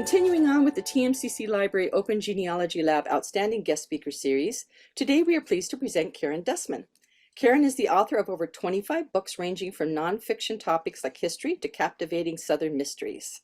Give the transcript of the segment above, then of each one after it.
Continuing on with the TMCC Library Open Genealogy Lab Outstanding Guest Speaker Series, today we are pleased to present Karen Dustman. Karen is the author of over 25 books ranging from nonfiction topics like history to captivating Southern mysteries.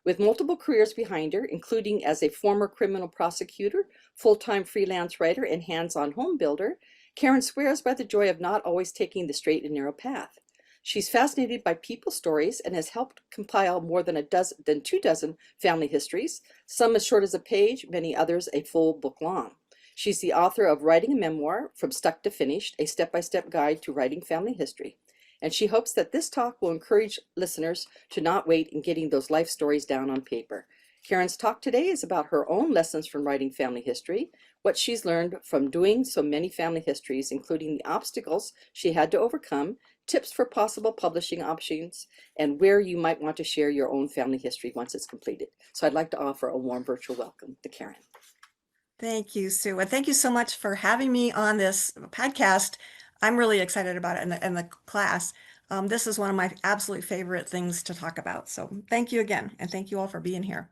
With multiple careers behind her, including as a former criminal prosecutor, full-time freelance writer, and hands-on home builder, Karen swears by the joy of not always taking the straight and narrow path. She's fascinated by people's stories and has helped compile more than 2 dozen family histories, some as short as a page, many others a full book long. She's the author of Writing a Memoir, From Stuck to Finished, a step-by-step guide to writing family history. And she hopes that this talk will encourage listeners to not wait in getting those life stories down on paper. Karen's talk today is about her own lessons from writing family history, what she's learned from doing so many family histories, including the obstacles she had to overcome, tips for possible publishing options, and where you might want to share your own family history once it's completed. So I'd like to offer a warm virtual welcome to Karen. Thank you, Sue. And thank you so much for having me on this podcast. I'm really excited about it in the class. This is one of my absolute favorite things to talk about. So thank you again. And thank you all for being here.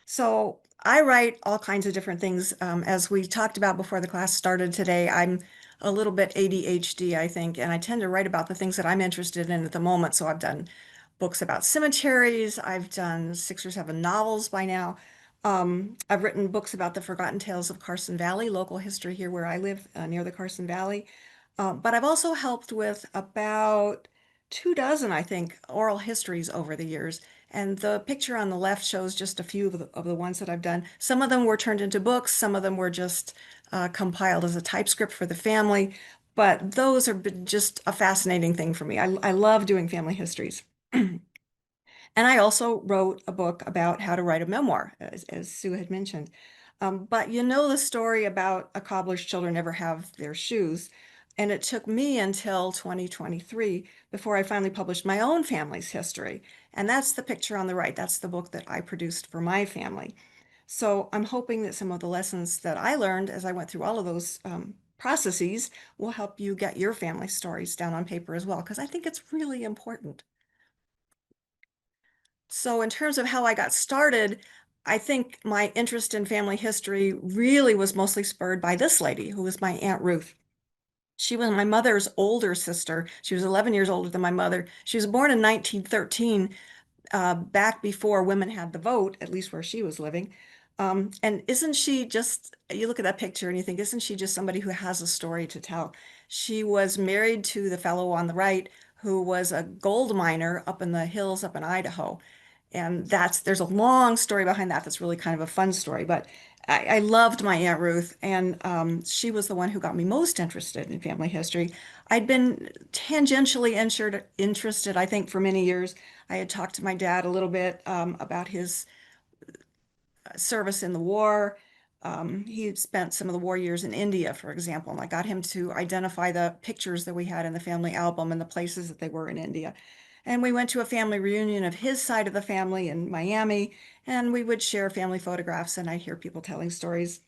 So I write all kinds of different things. As we talked about before the class started today, I'm a little bit ADHD, I think, and I tend to write about the things that I'm interested in at the moment. So I've done books about cemeteries. I've done 6 or 7 novels by now. I've written books about the forgotten tales of Carson Valley, local history here where I live, near the Carson Valley. But I've also helped with about 2 dozen, I think, oral histories over the years. And the picture on the left shows just a few of the ones that I've done. Some of them were turned into books. Some of them were just compiled as a typescript for the family. But those are just a fascinating thing for me. I love doing family histories. And I also wrote a book about how to write a memoir, as Sue had mentioned. But you know the story about a cobbler's children never have their shoes. And it took me until 2023 before I finally published my own family's history. And that's the picture on the right. That's the book that I produced for my family. So I'm hoping that some of the lessons that I learned as I went through all of those processes will help you get your family stories down on paper as well, because I think it's really important. So in terms of how I got started, I think my interest in family history really was mostly spurred by this lady, who was my Aunt Ruth. She was my mother's older sister. She was 11 years older than my mother. She was born in 1913, back before women had the vote, at least where she was living. And isn't she just, you look at that picture and you think, isn't she just somebody who has a story to tell? She was married to the fellow on the right, who was a gold miner up in the hills up in Idaho. And there's a long story behind that that's really kind of a fun story. But I loved my Aunt Ruth, and she was the one who got me most interested in family history. I'd been tangentially interested, I think, for many years. I had talked to my dad a little bit about his service in the war. He had spent some of the war years in India, for example, and I got him to identify the pictures that we had in the family album and the places that they were in India. And we went to a family reunion of his side of the family in Miami, and we would share family photographs, and I'd hear people telling stories.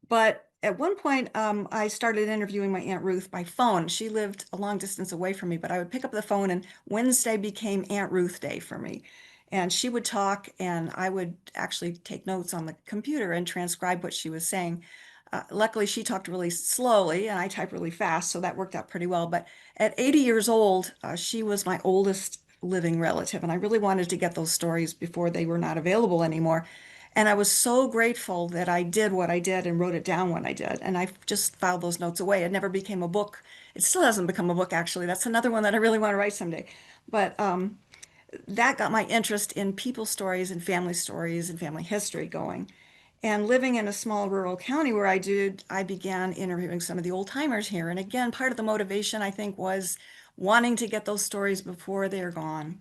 But at one point, I started interviewing my Aunt Ruth by phone. She lived a long distance away from me, but I would pick up the phone, and Wednesday became Aunt Ruth Day for me. And she would talk, and I would actually take notes on the computer and transcribe what she was saying. Luckily, she talked really slowly, and I type really fast, so that worked out pretty well. But at 80 years old, she was my oldest living relative, and I really wanted to get those stories before they were not available anymore. And I was so grateful that I did what I did and wrote it down when I did. And I just filed those notes away. It never became a book. It still hasn't become a book, actually. That's another one that I really want to write someday. But that got my interest in people stories and family history going. And living in a small rural county where I did, I began interviewing some of the old timers here. And again, part of the motivation, I think, was wanting to get those stories before they're gone.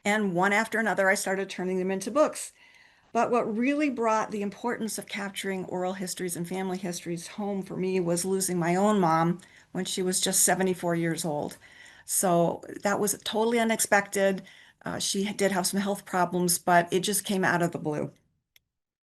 And one after another, I started turning them into books. But what really brought the importance of capturing oral histories and family histories home for me was losing my own mom when she was just 74 years old. So that was totally unexpected. She did have some health problems, but it just came out of the blue.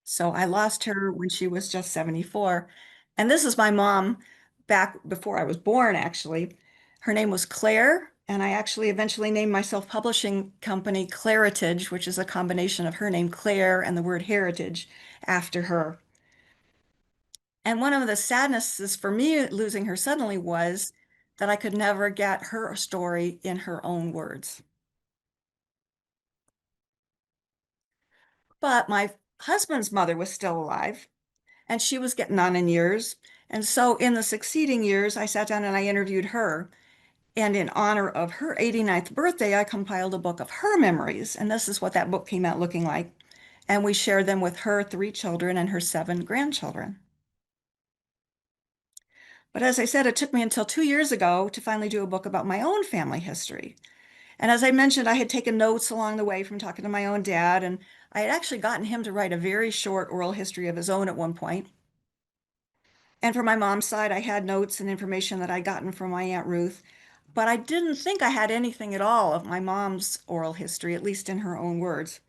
So I lost her when she was just 74. And this is my mom back before I was born, actually. Her name was Claire And I actually eventually named my self-publishing company Claritage, which is a combination of her name Claire and the word heritage after her. And one of the sadnesses for me losing her suddenly was that I could never get her story in her own words. But my husband's mother was still alive, and she was getting on in years. And so in the succeeding years, I sat down and I interviewed her. And in honor of her 89th birthday, I compiled a book of her memories. And this is what that book came out looking like. And we shared them with her 3 children and her 7 grandchildren. But as I said, it took me until 2 years ago to finally do a book about my own family history. And as I mentioned, I had taken notes along the way from talking to my own dad, and I had actually gotten him to write a very short oral history of his own at one point. And for my mom's side, I had notes and information that I'd gotten from my Aunt Ruth, but I didn't think I had anything at all of my mom's oral history, at least in her own words.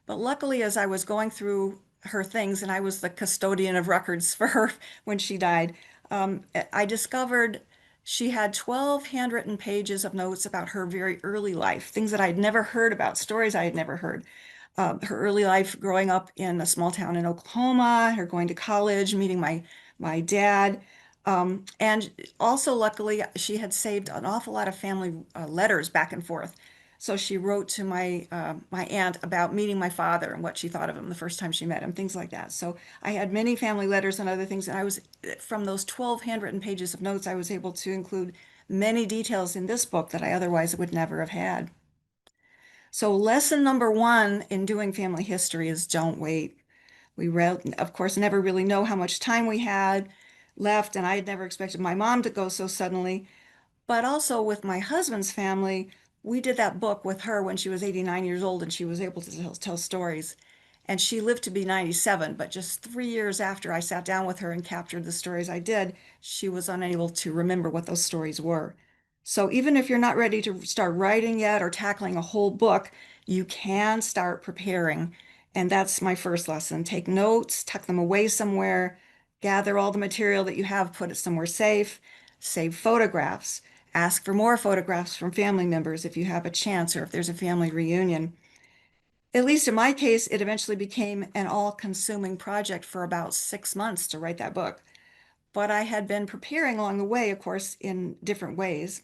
But luckily, as I was going through her things, and I was the custodian of records for her when she died, I discovered she had 12 handwritten pages of notes about her very early life, things that I'd never heard about, stories I had never heard. Her early life growing up in a small town in Oklahoma, her going to college, meeting my dad. And also, luckily, she had saved an awful lot of family letters back and forth. So she wrote to my aunt about meeting my father and what she thought of him the first time she met him, things like that. So I had many family letters and other things, and I was from those 12 handwritten pages of notes, I was able to include many details in this book that I otherwise would never have had. So lesson number one in doing family history is don't wait. Of course, never really know how much time we had left, and I had never expected my mom to go so suddenly. But also with my husband's family, we did that book with her when she was 89 years old and she was able to tell stories. And she lived to be 97, but just 3 years after I sat down with her and captured the stories I did, she was unable to remember what those stories were. So even if you're not ready to start writing yet or tackling a whole book, you can start preparing. And that's my first lesson. Take notes, tuck them away somewhere, gather all the material that you have, put it somewhere safe, save photographs. Ask for more photographs from family members if you have a chance or if there's a family reunion. At least in my case, it eventually became an all-consuming project for about 6 months to write that book. But I had been preparing along the way, of course, in different ways.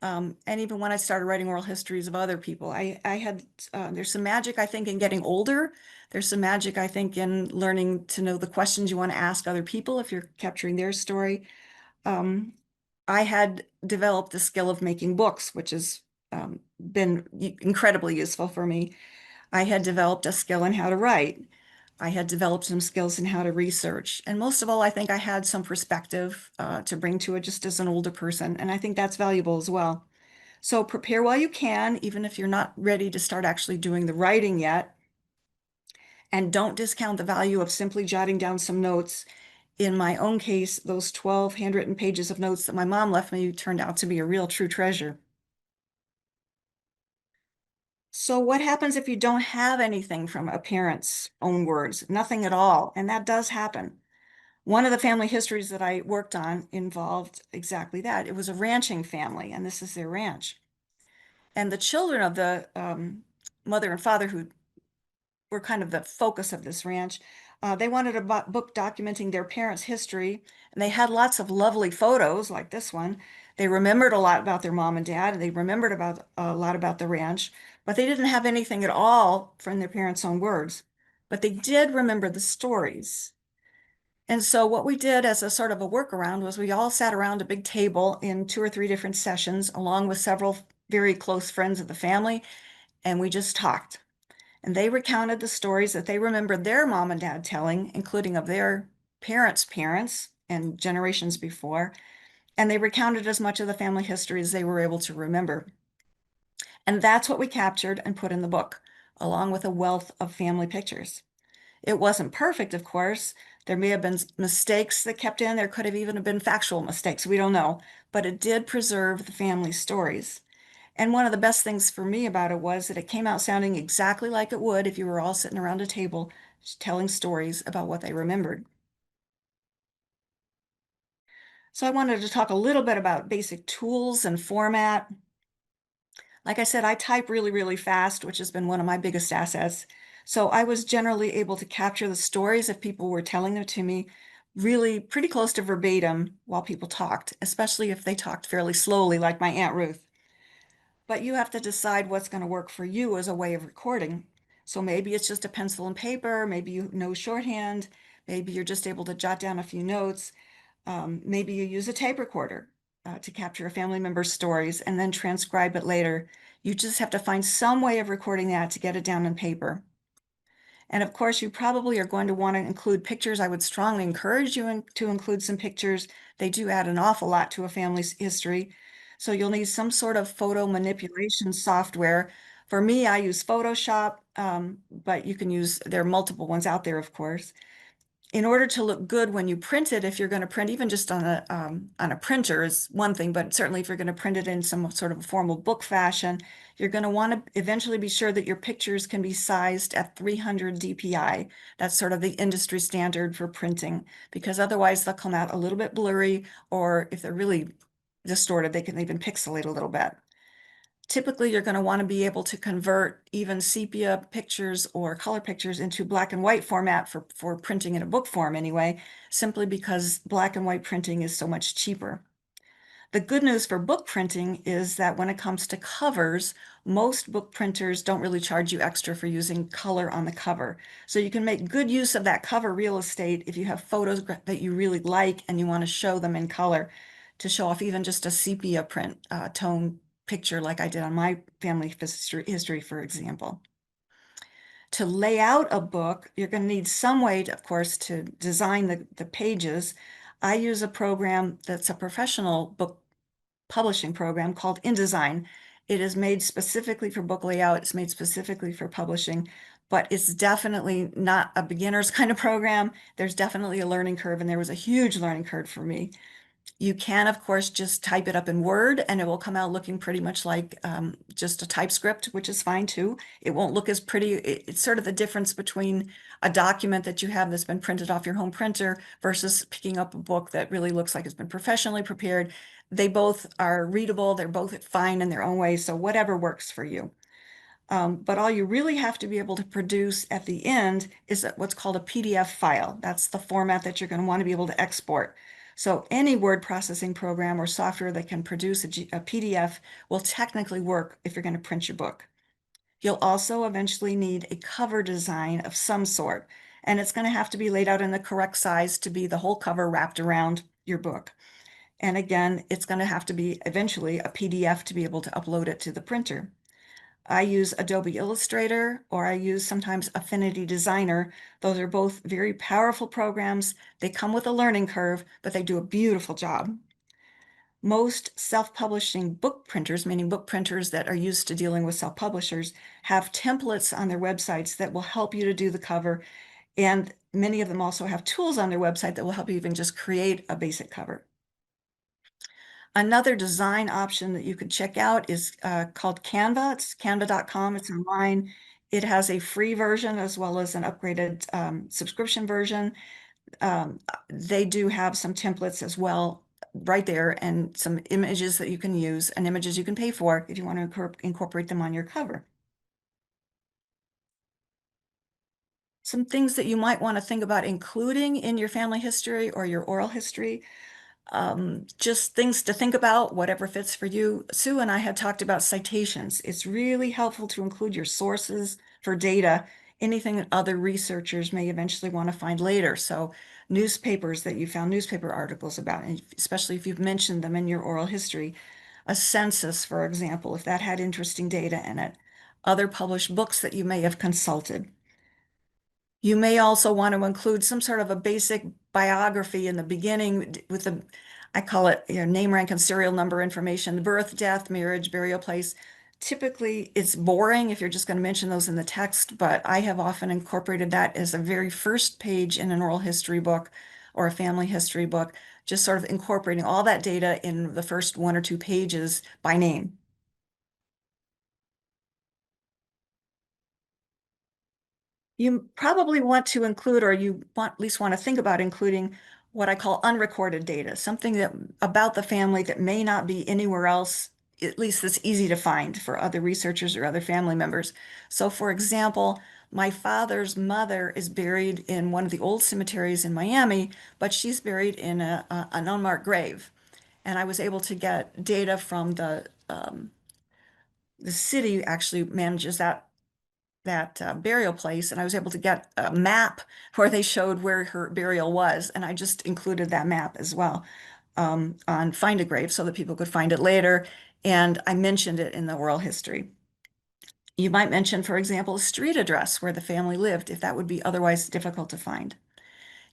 And even when I started writing oral histories of other people, there's some magic, I think, in getting older. There's some magic, I think, in learning to know the questions you want to ask other people if you're capturing their story. Um, I had developed the skill of making books, which has been incredibly useful for me. I had developed a skill in how to write. I had developed some skills in how to research. And most of all, I think I had some perspective to bring to it just as an older person. And I think that's valuable as well. So prepare while you can, even if you're not ready to start actually doing the writing yet. And don't discount the value of simply jotting down some notes. In my own case, those 12 handwritten pages of notes that my mom left me turned out to be a real true treasure. So what happens if you don't have anything from a parent's own words? Nothing at all. And that does happen. One of the family histories that I worked on involved exactly that. It was a ranching family, and this is their ranch. And the children of the mother and father, who were kind of the focus of this ranch. They wanted a book documenting their parents' history, and they had lots of lovely photos like this one. They remembered a lot about their mom and dad, and they remembered about a lot about the ranch, but they didn't have anything at all from their parents' own words. But they did remember the stories. And so what we did as a sort of a workaround was we all sat around a big table in 2 or 3 different sessions, along with several very close friends of the family, and we just talked. And they recounted the stories that they remembered their mom and dad telling, including of their parents' parents and generations before. And they recounted as much of the family history as they were able to remember. And that's what we captured and put in the book, along with a wealth of family pictures. It wasn't perfect, of course. There may have been mistakes that kept in. There could have even been factual mistakes. We don't know. But it did preserve the family stories. And one of the best things for me about it was that it came out sounding exactly like it would if you were all sitting around a table telling stories about what they remembered. So I wanted to talk a little bit about basic tools and format. Like I said, I type really, really fast, which has been one of my biggest assets. So I was generally able to capture the stories if people were telling them to me really pretty close to verbatim while people talked, especially if they talked fairly slowly, like my Aunt Ruth. But you have to decide what's going to work for you as a way of recording. So maybe it's just a pencil and paper, maybe you know shorthand, maybe you're just able to jot down a few notes. Maybe you use a tape recorder to capture a family member's stories and then transcribe it later. You just have to find some way of recording that to get it down on paper. And of course, you probably are going to want to include pictures. I would strongly encourage you to include some pictures. They do add an awful lot to a family's history. So you'll need some sort of photo manipulation software. For me, I use Photoshop, but you can use, there are multiple ones out there, of course. In order to look good when you print it, if you're going to print even just on a printer is one thing, but certainly if you're going to print it in some sort of a formal book fashion, you're going to want to eventually be sure that your pictures can be sized at 300 DPI. That's sort of the industry standard for printing, because otherwise they'll come out a little bit blurry, or if they're really distorted, they can even pixelate a little bit. Typically, you're going to want to be able to convert even sepia pictures or color pictures into black and white format for printing in a book form anyway, simply because black and white printing is so much cheaper. The good news for book printing is that when it comes to covers, most book printers don't really charge you extra for using color on the cover. So you can make good use of that cover real estate if you have photos that you really like and you want to show them in color to show off even just a sepia print tone picture like I did on my family history, for example. To lay out a book, you're going to need some way, of course, to design the pages. I use a program that's a professional book publishing program called InDesign. It is made specifically for book layout. It's made specifically for publishing, but it's definitely not a beginner's kind of program. There's definitely a learning curve, and there was a huge learning curve for me. You can, of course, just type it up in Word and it will come out looking pretty much like just a typescript, which is fine too. It won't look as pretty. It's sort of the difference between a document that you have that's been printed off your home printer versus picking up a book that really looks like it's been professionally prepared. They both are readable. They're both fine in their own way. So whatever works for you. But all you really have to be able to produce at the end is what's called a PDF file. That's the format that you're going to want to be able to export. So any word processing program or software that can produce a PDF will technically work if you're going to print your book. You'll also eventually need a cover design of some sort, and it's going to have to be laid out in the correct size to be the whole cover wrapped around your book. And again, it's going to have to be eventually a PDF to be able to upload it to the printer. I use Adobe Illustrator, or I use sometimes Affinity Designer. Those are both very powerful programs. They come with a learning curve, but they do a beautiful job. Most self-publishing book printers, meaning book printers that are used to dealing with self-publishers, have templates on their websites that will help you to do the cover. And many of them also have tools on their website that will help you even just create a basic cover. Another design option that you could check out is called Canva. It's canva.com. It's online. It has a free version as well as an upgraded subscription version. They do have some templates as well right there and some images that you can use and images you can pay for if you want to incorporate them on your cover. Some things that you might want to think about including in your family history or your oral history. Just things to think about, whatever fits for you. Sue and I had talked about citations. It's really helpful to include your sources for data, anything that other researchers may eventually want to find later. So newspapers that you found newspaper articles about, and especially if you've mentioned them in your oral history, a census, for example, if that had interesting data in it, other published books that you may have consulted. You may also want to include some sort of a basic biography in the beginning with the, I call it, name, rank, and serial number information, birth, death, marriage, burial place. Typically, it's boring if you're just going to mention those in the text, but I have often incorporated that as a very first page in an oral history book or a family history book, just sort of incorporating all that data in the first one or two pages by name. You probably want to include, or you want, at least want to think about including what I call unrecorded data, something that about the family that may not be anywhere else at least that's easy to find for other researchers or other family members. So, for example, my father's mother is buried in one of the old cemeteries in Miami, but she's buried in an unmarked grave. And I was able to get data from the city actually manages that burial place, and I was able to get a map where they showed where her burial was, and I just included that map as well on Find a Grave so that people could find it later, and I mentioned it in the oral history. You might mention, for example, a street address where the family lived, if that would be otherwise difficult to find.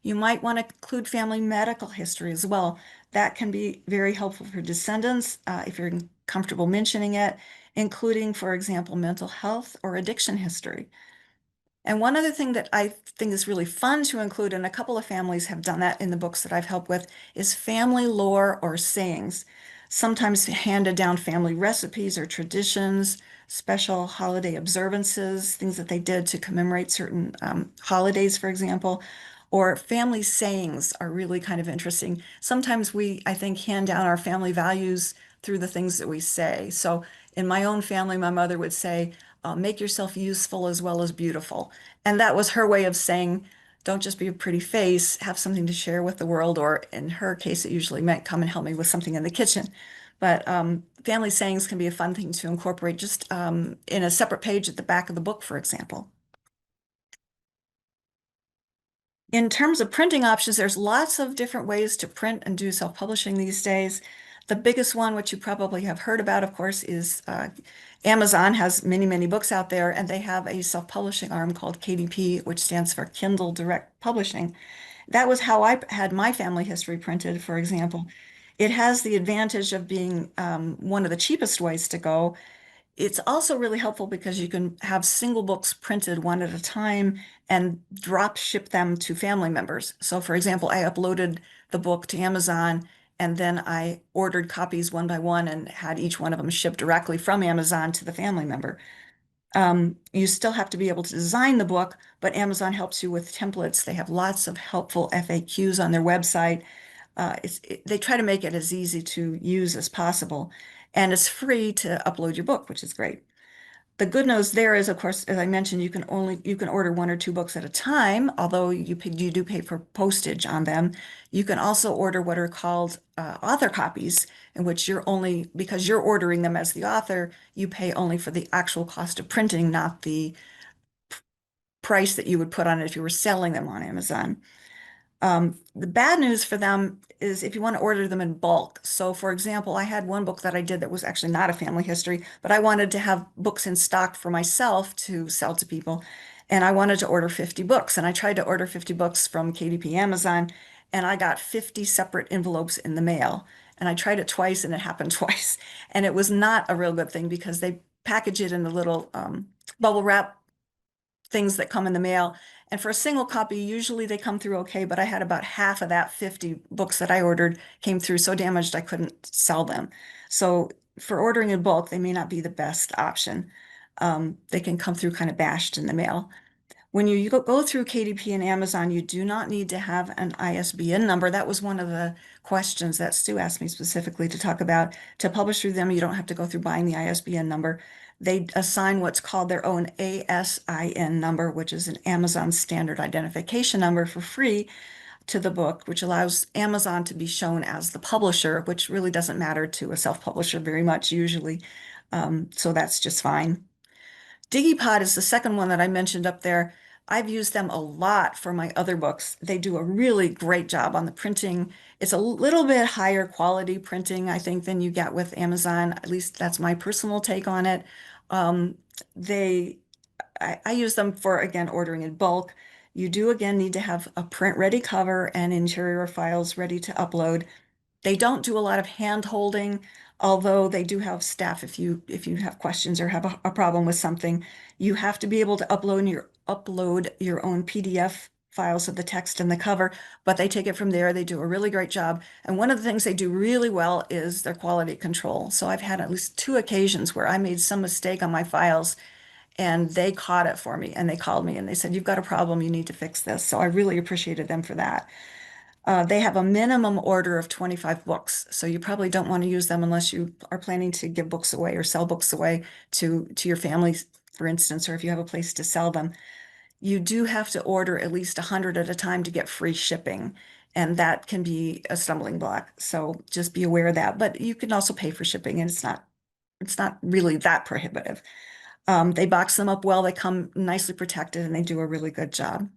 You might want to include family medical history as well. That can be very helpful for descendants if you're comfortable mentioning it, including, for example, mental health or addiction history. And one other thing that I think is really fun to include, and a couple of families have done that in the books that I've helped with, is family lore or sayings. Sometimes handed down family recipes or traditions, special holiday observances, things that they did to commemorate certain holidays, for example, or family sayings are really kind of interesting. Sometimes we, I think, hand down our family values through the things that we say. So in my own family, my mother would say, make yourself useful as well as beautiful. And that was her way of saying, don't just be a pretty face, have something to share with the world. Or in her case, it usually meant come and help me with something in the kitchen. But family sayings can be a fun thing to incorporate just in a separate page at the back of the book, for example. In terms of printing options, there's lots of different ways to print and do self-publishing these days. The biggest one, which you probably have heard about, of course, is Amazon has many, many books out there, and they have a self-publishing arm called KDP, which stands for Kindle Direct Publishing. That was how I had my family history printed, for example. It has the advantage of being one of the cheapest ways to go. It's also really helpful because you can have single books printed one at a time and drop ship them to family members. So, for example, I uploaded the book to Amazon and then I ordered copies one by one and had each one of them shipped directly from Amazon to the family member. You still have to be able to design the book, but Amazon helps you with templates. They have lots of helpful FAQs on their website. They try to make it as easy to use as possible, and it's free to upload your book, which is great. The good news there is, of course, as I mentioned, you can order one or two books at a time, although you do pay for postage on them. You can also order what are called author copies, in which you're only because you're ordering them as the author, you pay only for the actual cost of printing, not the price that you would put on it if you were selling them on Amazon. The bad news for them is if you want to order them in bulk. So, for example, I had one book that I did that was actually not a family history, but I wanted to have books in stock for myself to sell to people. And I wanted to order 50 books. And I tried to order 50 books from KDP Amazon, and I got 50 separate envelopes in the mail. And I tried it twice, and it happened twice. And it was not a real good thing because they package it in the little bubble wrap things that come in the mail. And for a single copy, usually they come through okay, but I had about half of that 50 books that I ordered came through so damaged I couldn't sell them. So for ordering in bulk, they may not be the best option. They can come through kind of bashed in the mail. When you go through KDP and Amazon, you do not need to have an ISBN number. That was one of the questions that Stu asked me specifically to talk about. To publish through them, you don't have to go through buying the ISBN number. They assign what's called their own ASIN number, which is an Amazon Standard Identification Number for free to the book, which allows Amazon to be shown as the publisher, which really doesn't matter to a self-publisher very much usually. So that's just fine. Digipod is the second one that I mentioned up there. I've used them a lot for my other books. They do a really great job on the printing. It's a little bit higher quality printing, I think, than you get with Amazon. At least that's my personal take on it. Um, they, I use them for, again, ordering in bulk. You do, again, need to have a print-ready cover and interior files ready to upload. They don't do a lot of hand holding, although they do have staff if you have questions or have a problem with something. You have to be able to upload your own PDF files of the text and the cover, but they take it from there. They do a really great job. And one of the things they do really well is their quality control. So I've had at least two occasions where I made some mistake on my files and they caught it for me and they called me and they said, "You've got a problem, you need to fix this." So I really appreciated them for that. They have a minimum order of 25 books, so you probably don't want to use them unless you are planning to give books away or sell books away to your family, for instance, or if you have a place to sell them. You do have to order at least 100 at a time to get free shipping, and that can be a stumbling block. So just be aware of that. But you can also pay for shipping, and it's not really that prohibitive. They box them up well, they come nicely protected, and they do a really good job.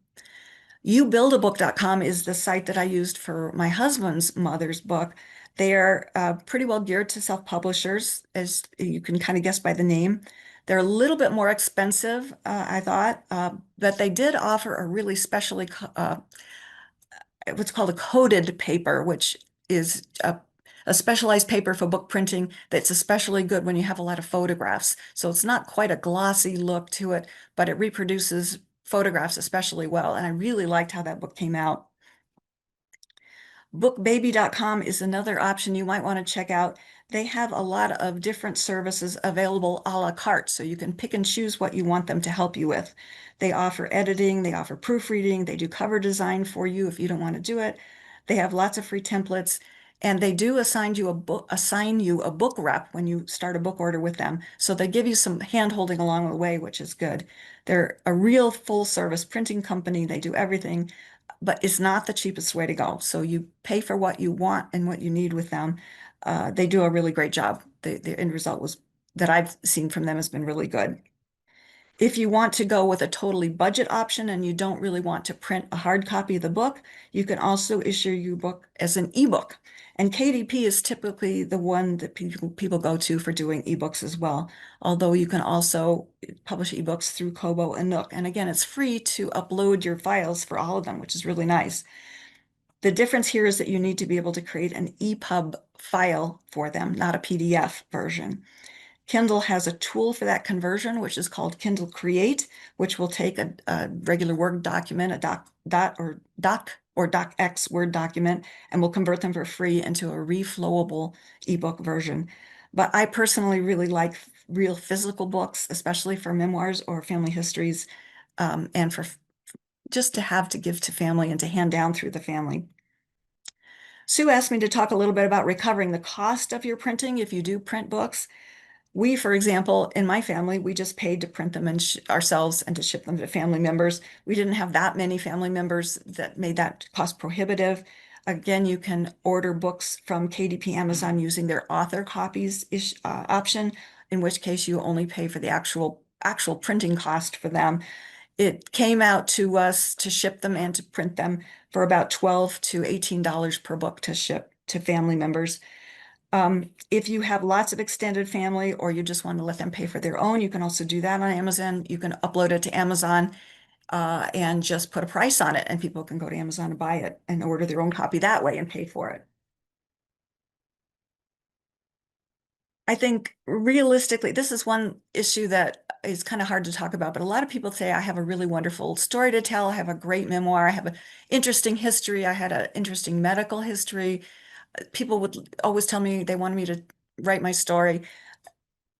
YouBuildABook.com is the site that I used for my husband's mother's book. They're pretty well geared to self-publishers, as you can kind of guess by the name. They're a little bit more expensive, I thought, but they did offer a really specially what's called a coded paper, which is a specialized paper for book printing that's especially good when you have a lot of photographs. So it's not quite a glossy look to it, but it reproduces photographs especially well. And I really liked how that book came out. Bookbaby.com is another option you might want to check out. They have a lot of different services available a la carte, so you can pick and choose what you want them to help you with. They offer editing, they offer proofreading, they do cover design for you if you don't want to do it. They have lots of free templates, and they do assign you a book rep when you start a book order with them. So they give you some hand holding along the way, which is good. They're a real full service printing company. They do everything, but it's not the cheapest way to go. So you pay for what you want and what you need with them. They do a really great job. The end result was that I've seen from them has been really good. If you want to go with a totally budget option and you don't really want to print a hard copy of the book, you can also issue your book as an ebook. And KDP is typically the one that people go to for doing ebooks as well. Although you can also publish ebooks through Kobo and Nook. And again, it's free to upload your files for all of them, which is really nice. The difference here is that you need to be able to create an EPUB file for them, not a PDF version. Kindle has a tool for that conversion, which is called Kindle Create, which will take a regular Word document, a docx Word document, and will convert them for free into a reflowable ebook version. But I personally really like real physical books, especially for memoirs or family histories, and for just to have to give to family and to hand down through the family. Sue asked me to talk a little bit about recovering the cost of your printing if you do print books. We, for example, in my family, we just paid to print them and ourselves and to ship them to family members. We didn't have that many family members that made that cost prohibitive. Again, you can order books from KDP Amazon using their author copies option, in which case you only pay for the actual printing cost for them. It came out to us to ship them and to print them for about $12 to $18 per book to ship to family members. If you have lots of extended family or you just want to let them pay for their own, you can also do that on Amazon. You can upload it to Amazon and just put a price on it, and people can go to Amazon and buy it and order their own copy that way and pay for it. I think realistically, this is one issue that is kind of hard to talk about, but a lot of people say I have a really wonderful story to tell. I have a great memoir. I have an interesting history. I had an interesting medical history. People would always tell me they wanted me to write my story.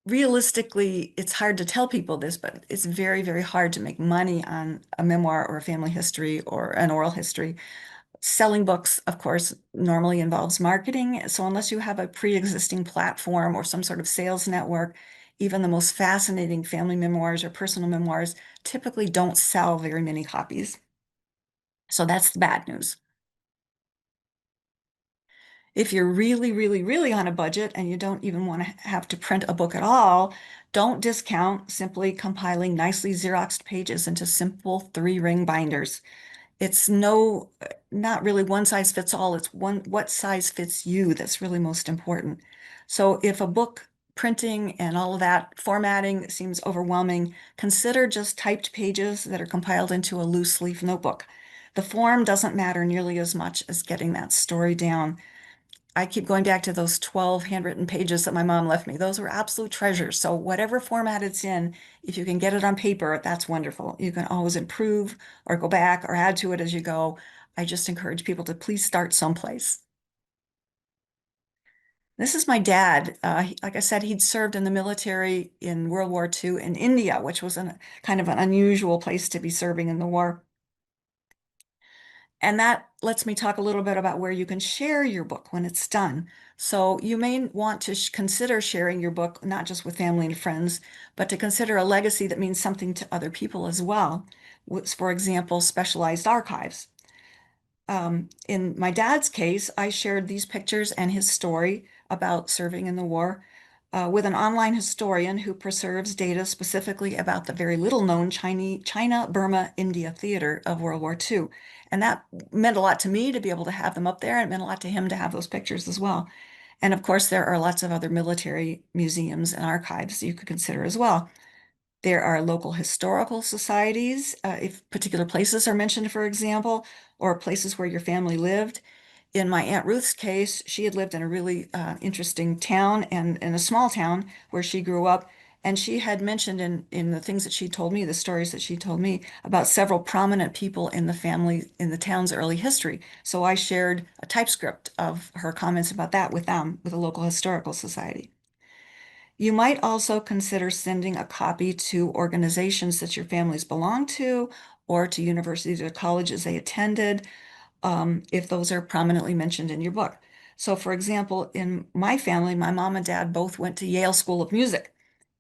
Realistically, it's hard to tell people this, but it's very, very hard to make money on a memoir or a family history or an oral history. Selling books, of course, normally involves marketing. So unless you have a pre-existing platform or some sort of sales network, even the most fascinating family memoirs or personal memoirs typically don't sell very many copies. So that's the bad news. If you're really, really, really on a budget and you don't even want to have to print a book at all, don't discount simply compiling nicely Xeroxed pages into simple 3-ring binders. It's not really one size fits all. It's what size fits you that's really most important. So if a book printing and all of that formatting seems overwhelming, consider just typed pages that are compiled into a loose leaf notebook. The form doesn't matter nearly as much as getting that story down. I keep going back to those 12 handwritten pages that my mom left me. Those were absolute treasures. So whatever format it's in, if you can get it on paper, that's wonderful. You can always improve or go back or add to it as you go. I just encourage people to please start someplace. This is my dad. Like I said, he'd served in the military in World War II in India, which was kind of an unusual place to be serving in the war. And that lets me talk a little bit about where you can share your book when it's done. So you may want to consider sharing your book, not just with family and friends, but to consider a legacy that means something to other people as well. For example, specialized archives. In my dad's case, I shared these pictures and his story about serving in the war with an online historian who preserves data specifically about the very little known China-Burma India theater of World War II. And that meant a lot to me to be able to have them up there, and it meant a lot to him to have those pictures as well. And of course, there are lots of other military museums and archives you could consider as well. There are local historical societies, if particular places are mentioned, for example, or places where your family lived. In my Aunt Ruth's case, she had lived in a really interesting town and in a small town where she grew up. And she had mentioned in the things that she told me, the stories that she told me about several prominent people in the family, in the town's early history. So I shared a typescript of her comments about that with them, with a local historical society. You might also consider sending a copy to organizations that your families belong to or to universities or colleges they attended, if those are prominently mentioned in your book. So, for example, in my family, my mom and dad both went to Yale School of Music,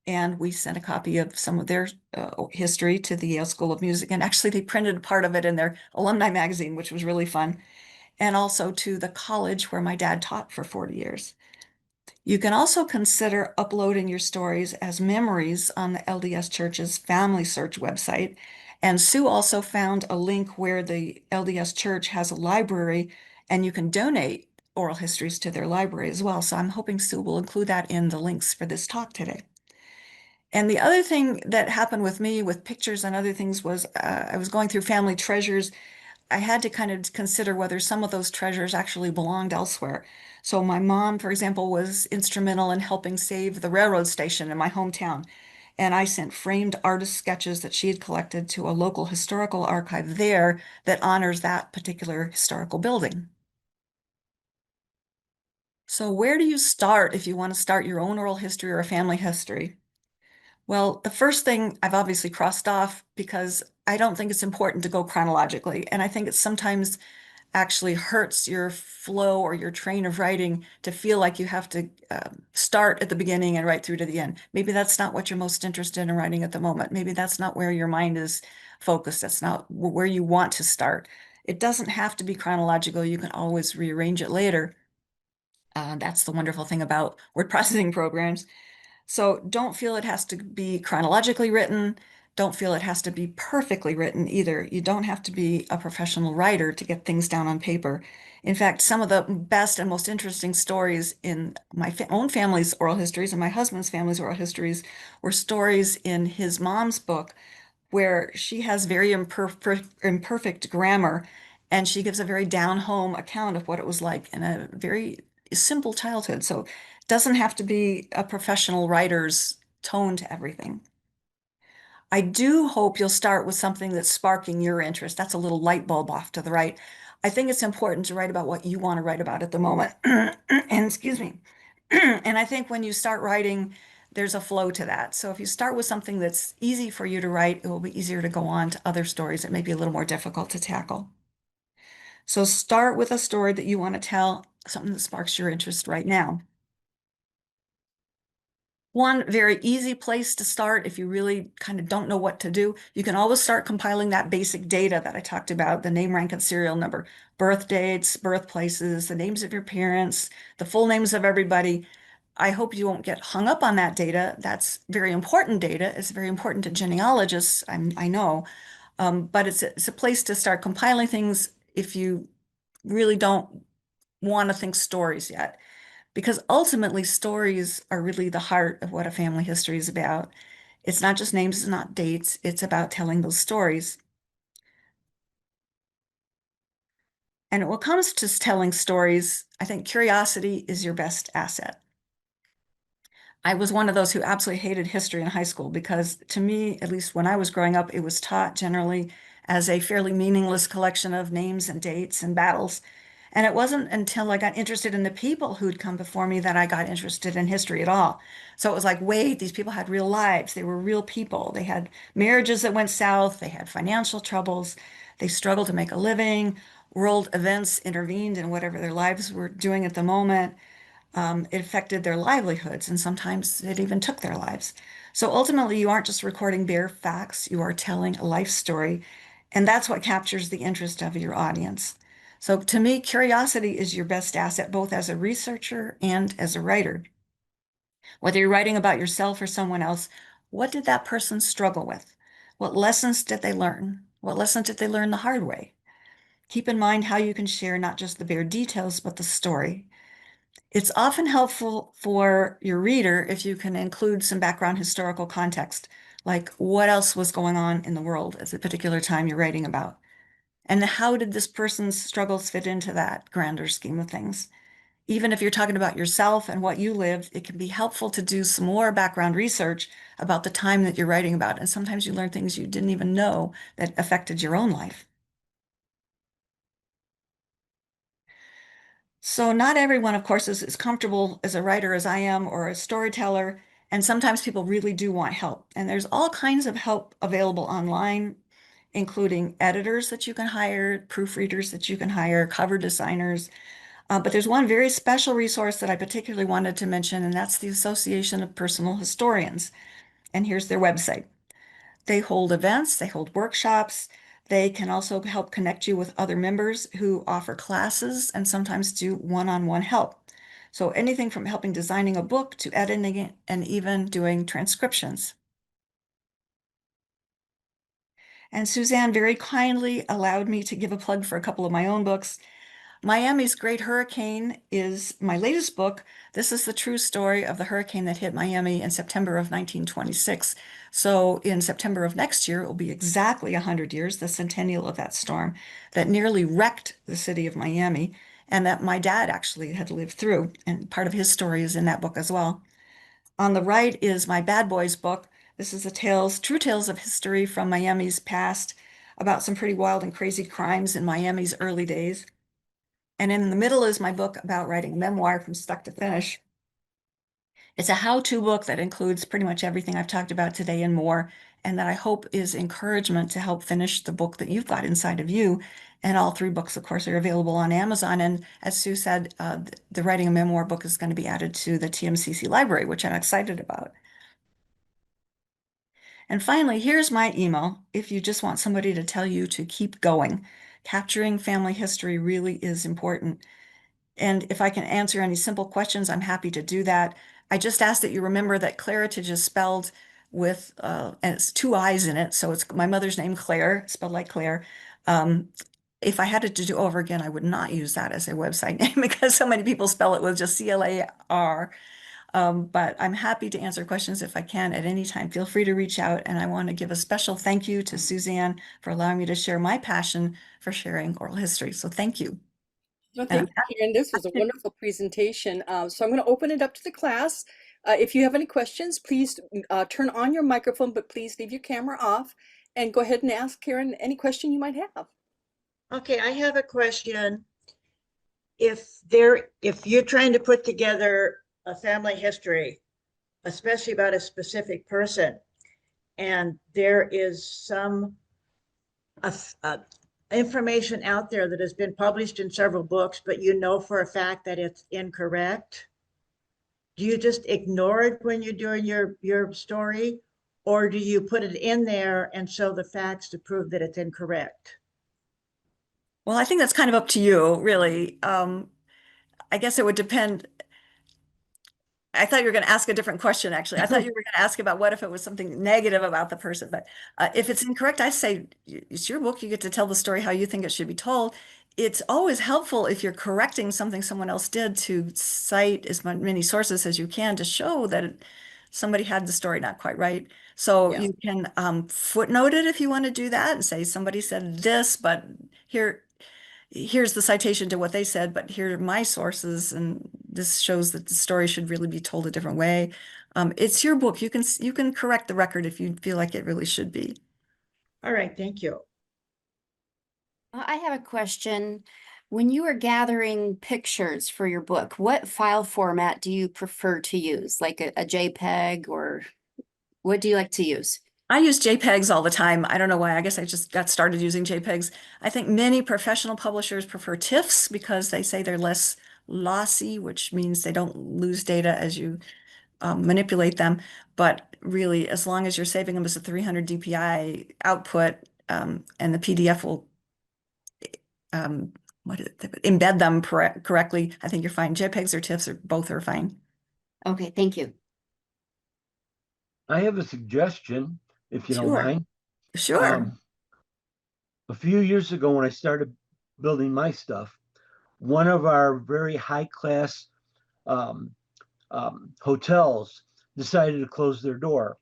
and we sent a copy of some of their history to the Yale School of Music. And actually, they printed a part of it in their alumni magazine, which was really fun, and also to the college where my dad taught for 40 years. You can also consider uploading your stories as memories on the LDS Church's Family Search website. And Sue also found a link where the LDS Church has a library and you can donate oral histories to their library as well. So I'm hoping Sue will include that in the links for this talk today. And the other thing that happened with me with pictures and other things was I was going through family treasures. I had to kind of consider whether some of those treasures actually belonged elsewhere. So my mom, for example, was instrumental in helping save the railroad station in my hometown. And I sent framed artist sketches that she had collected to a local historical archive there that honors that particular historical building. So where do you start if you want to start your own oral history or a family history? Well, the first thing I've obviously crossed off because I don't think it's important to go chronologically. And I think it sometimes actually hurts your flow or your train of writing to feel like you have to start at the beginning and write through to the end. Maybe that's not what you're most interested in writing at the moment. Maybe that's not where your mind is focused. That's not where you want to start. It doesn't have to be chronological. You can always rearrange it later. That's the wonderful thing about word processing programs. So don't feel it has to be chronologically written. Don't feel it has to be perfectly written either. You don't have to be a professional writer to get things down on paper. In fact, some of the best and most interesting stories in my own family's oral histories and my husband's family's oral histories were stories in his mom's book where she has very imperfect grammar and she gives a very down-home account of what it was like in a very simple childhood. So it doesn't have to be a professional writer's tone to everything. I do hope you'll start with something that's sparking your interest. That's a little light bulb off to the right. I think it's important to write about what you want to write about at the moment. And excuse me. And I think when you start writing, there's a flow to that. So if you start with something that's easy for you to write, it will be easier to go on to other stories that may be a little more difficult to tackle. So start with a story that you want to tell, something that sparks your interest right now. One very easy place to start if you really kind of don't know what to do, you can always start compiling that basic data that I talked about, the name, rank, and serial number, birth dates, birthplaces, the names of your parents, the full names of everybody. I hope you won't get hung up on that data. That's very important data. It's very important to genealogists, I know, but it's a place to start compiling things if you really don't want to think stories yet. Because ultimately, stories are really the heart of what a family history is about. It's not just names, it's not dates, it's about telling those stories. And when it comes to telling stories, I think curiosity is your best asset. I was one of those who absolutely hated history in high school because, to me, at least when I was growing up, it was taught generally as a fairly meaningless collection of names and dates and battles. And it wasn't until I got interested in the people who'd come before me that I got interested in history at all. So it was like, wait, these people had real lives. They were real people. They had marriages that went south. They had financial troubles. They struggled to make a living. world events intervened in whatever their lives were doing at the moment. It affected their livelihoods, and sometimes it even took their lives. So ultimately, you aren't just recording bare facts, you are telling a life story, and that's what captures the interest of your audience. So to me, curiosity is your best asset, both as a researcher and as a writer. Whether you're writing about yourself or someone else, what did that person struggle with? What lessons did they learn? What lessons did they learn the hard way? Keep in mind how you can share not just the bare details, but the story. It's often helpful for your reader if you can include some background historical context, like what else was going on in the world at the particular time you're writing about. And how did this person's struggles fit into that grander scheme of things? Even if you're talking about yourself and what you lived, it can be helpful to do some more background research about the time that you're writing about. And sometimes you learn things you didn't even know that affected your own life. So not everyone, of course, is as comfortable as a writer as I am or a storyteller. And sometimes people really do want help. And there's all kinds of help available online, including editors that you can hire, proofreaders that you can hire, cover designers. But there's one very special resource that I particularly wanted to mention, and that's the Association of Personal Historians. And here's their website. They hold events, they hold workshops. They can also help connect you with other members who offer classes and sometimes do one-on-one help. So anything from helping designing a book to editing it and even doing transcriptions. And Suzanne very kindly allowed me to give a plug for a couple of my own books. Miami's Great Hurricane is my latest book. This is the true story of the hurricane that hit Miami in September of 1926. So in September of next year, it will be exactly 100 years, the centennial of that storm that nearly wrecked the city of Miami and that my dad actually had lived through. And part of his story is in that book as well. On the right is my Bad Boys book. This is the true tales of history from Miami's past about some pretty wild and crazy crimes in Miami's early days. And in the middle is my book about writing a memoir from start to finish. It's a how-to book that includes pretty much everything I've talked about today and more, and that I hope is encouragement to help finish the book that you've got inside of you. And all three books, of course, are available on Amazon. And as Sue said, the Writing a Memoir book is going to be added to the TMCC Library, which I'm excited about. And finally, here's my email if you just want somebody to tell you to keep going. Capturing family history really is important. And if I can answer any simple questions, I'm happy to do that. I just ask that you remember that Claritage is spelled with, and it's two I's in it. So it's my mother's name, Claire, spelled like Claire. Um, if I had it to do over again, I would not use that as a website name because so many people spell it with just C-L-A-R. But I'm happy to answer questions if I can at any time. Feel free to reach out. And I want to give a special thank you to Suzanne for allowing me to share my passion for sharing oral history. So thank you. No, And thank you, Karen. This was a wonderful presentation. So I'm going to open it up to the class. If you have any questions, please turn on your microphone, but please leave your camera off and go ahead and ask Karen any question you might have. Okay, I have a question. If you're trying to put together a family history, especially about a specific person, and there is some uh, uh, information out there that has been published in several books, but you know for a fact that it's incorrect, do you just ignore it when you're doing your story, or do you put it in there and show the facts to prove that it's incorrect? well, I think that's kind of up to you, really. I guess it would depend. I thought you were going to ask a different question, actually. I thought you were going to ask about what if it was something negative about the person. But if it's incorrect, I say it's your book. You get to tell the story how you think it should be told. It's always helpful if you're correcting something someone else did to cite as many sources as you can to show that somebody had the story not quite right. So Yeah. you can footnote it if you want to do that and say somebody said this, but here's the citation to what they said, but here are my sources, and this shows that the story should really be told a different way. It's your book. You can correct the record if you feel like it really should be. All right, thank you. I have a question. When you are gathering pictures for your book, what file format do you prefer to use? Like a JPEG, or what do you like to use? I use JPEGs all the time. I don't know why. I guess I just got started using JPEGs. I think many professional publishers prefer TIFFs because they say they're less lossy, which means they don't lose data as you manipulate them. But really, as long as you're saving them as a 300 DPI output, and the PDF will um, embed them correctly, I think you're fine. JPEGs or TIFFs or both are fine. Okay, thank you. I have a suggestion, if you don't Sure. mind. Sure. A few years ago, when I started building my stuff, one of our very high class um, hotels decided to close their door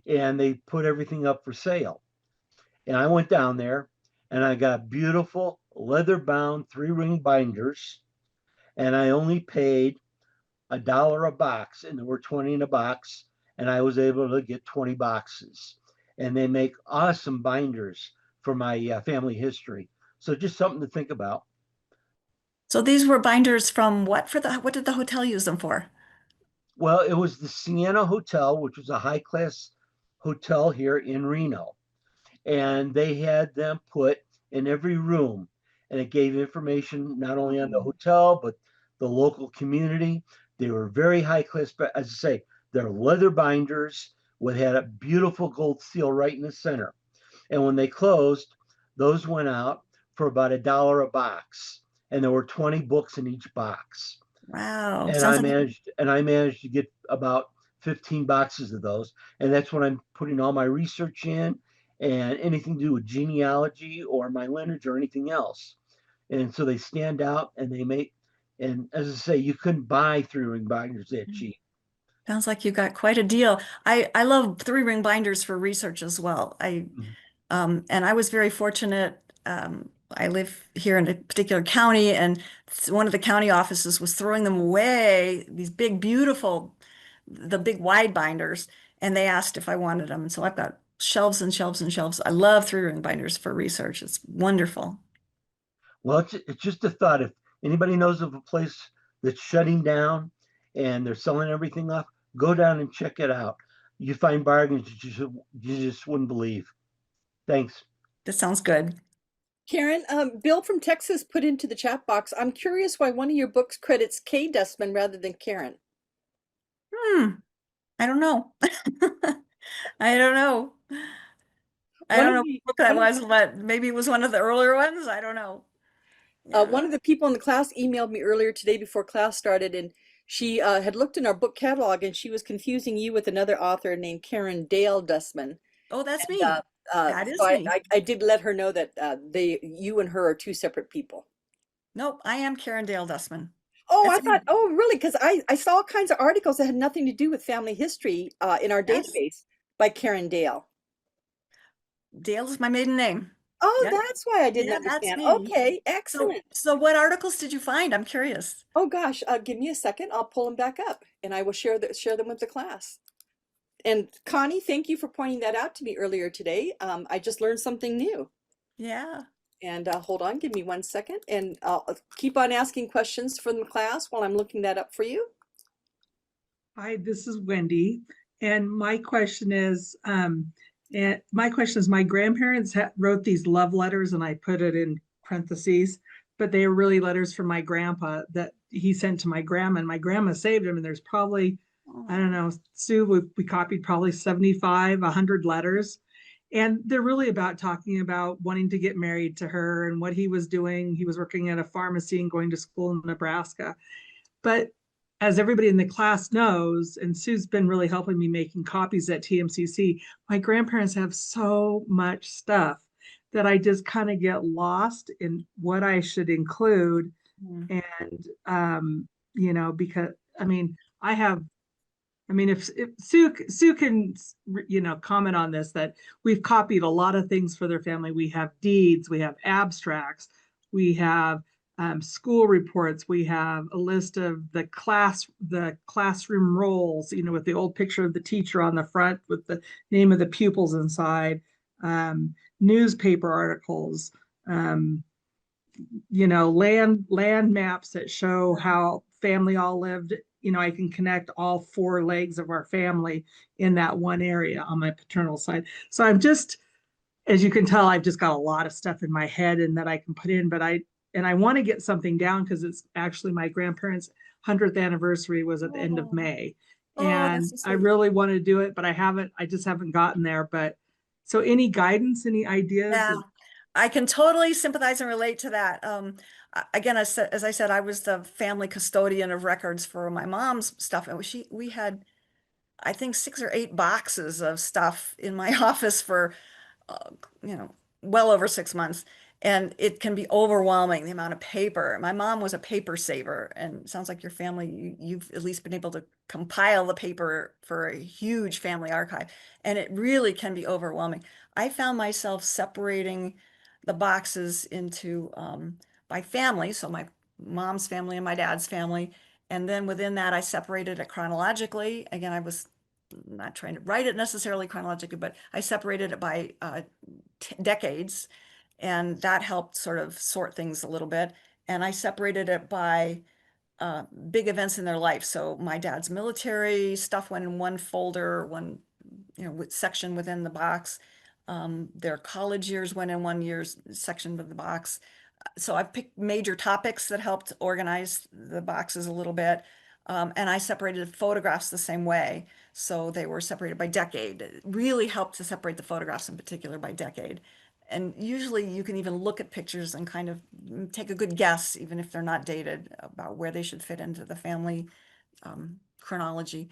and they put everything up for sale. And I went down there and I got beautiful leather bound 3-ring binders, and I only paid $1 a box, and there were 20 in a box, and I was able to get 20 boxes. And they make awesome binders for my family history. So just something to think about. So these were binders from what did the hotel use them for? Well, it was the Sienna Hotel, which was a high class hotel here in Reno. And they had them put in every room. And it gave information not only on the hotel, but the local community. They were very high class, but as I say, they're leather binders with had a beautiful gold seal right in the center. And when they closed, those went out for about $1 a box. And there were 20 books in each box. Wow. And Sounds I like managed to get about 15 boxes of those. And that's when I'm putting all my research in and anything to do with genealogy or my lineage or anything else. And so they stand out and they make, and as I say, you couldn't buy 3-ring binders that cheap. sounds like you got quite a deal. I love 3-ring binders for research as well. And I was very fortunate. I live here in a particular county, and one of the county offices was throwing them away, these big, beautiful, the big wide binders, and they asked if I wanted them. And so I've got shelves and shelves and shelves. I love 3-ring binders for research. It's wonderful. Well, it's just a thought. If anybody knows of a place that's shutting down and they're selling everything off, go down and check it out. You find bargains you just wouldn't believe. Thanks. That sounds good. Karen, Bill from Texas put into the chat box, I'm curious why one of your books credits Kay Dustman rather than Karen. I don't know. I don't know. I One don't of know what the- book that one of- was, but maybe it was one of the earlier ones. I don't know. One of the people in the class emailed me earlier today before class started, and she had looked in our book catalog and she was confusing you with another author named Karen Dale Dustman. Oh, that's me. And, That is so me. I did let her know that you and her are two separate people. Nope, I am Karen Dale Dustman. Oh, That's I thought, me. oh, really? Because I saw all kinds of articles that had nothing to do with family history in our Yes. database by Karen Dale. Dale is my maiden name. Oh, Yep. that's why I didn't Yeah, that's understand. me. Okay, So, excellent. so what articles did you find? I'm curious. Oh gosh, give me a second. I'll pull them back up and I will share them with the class. And Connie, thank you for pointing that out to me earlier today. I just learned something new. Yeah. And hold on, give me 1 second, and I'll keep on asking questions from the class while I'm looking that up for you. Hi, this is Wendy, and my question is, my grandparents wrote these love letters, and I put it in parentheses, but they were really letters from my grandpa that he sent to my grandma, and my grandma saved them. And there's probably, I don't know, Sue, we copied probably 75, 100 letters. And they're really about talking about wanting to get married to her and what he was doing. He was working at a pharmacy and going to school in Nebraska. But as everybody in the class knows, and Sue's been really helping me making copies at TMCC, my grandparents have so much stuff that I just kind of get lost in what I should include. And, because, if Sue can, comment on this, that we've copied a lot of things for their family. We have deeds, we have abstracts, we have school reports, we have a list of the classroom rolls, with the old picture of the teacher on the front with the name of the pupils inside, newspaper articles, land maps that show how family all lived I can connect all four legs of our family in that one area on my paternal side. So I'm just, as you can tell, I've just got a lot of stuff in my head and that I can put in, but I want to get something down because it's actually my grandparents' 100th anniversary was at the end of Oh, May. oh, that's And so I sweet. really want to do it, but I just haven't gotten there. But so any guidance, any ideas? Yeah, I can totally sympathize and relate to that. Again, as I said, I was the family custodian of records for my mom's stuff, and we had, I think, 6 or 8 boxes of stuff in my office for uh, you know, well over 6 months. And it can be overwhelming, the amount of paper. My mom was a paper saver, and it sounds like your family, you've at least been able to compile the paper for a huge family archive. And it really can be overwhelming. I found myself separating the boxes into by family, so my mom's family and my dad's family. And then within that, I separated it chronologically. Again, I was not trying to write it necessarily chronologically, but I separated it by decades, and that helped sort of sort things a little bit. And I separated it by big events in their life. So my dad's military stuff went in one folder, one section within the box. Their college years went in one year's section of the box. So I picked major topics that helped organize the boxes a little bit. And I separated photographs the same way. So they were separated by decade. It really helped to separate the photographs in particular by decade. And usually you can even look at pictures and kind of take a good guess, even if they're not dated, about where they should fit into the family chronology.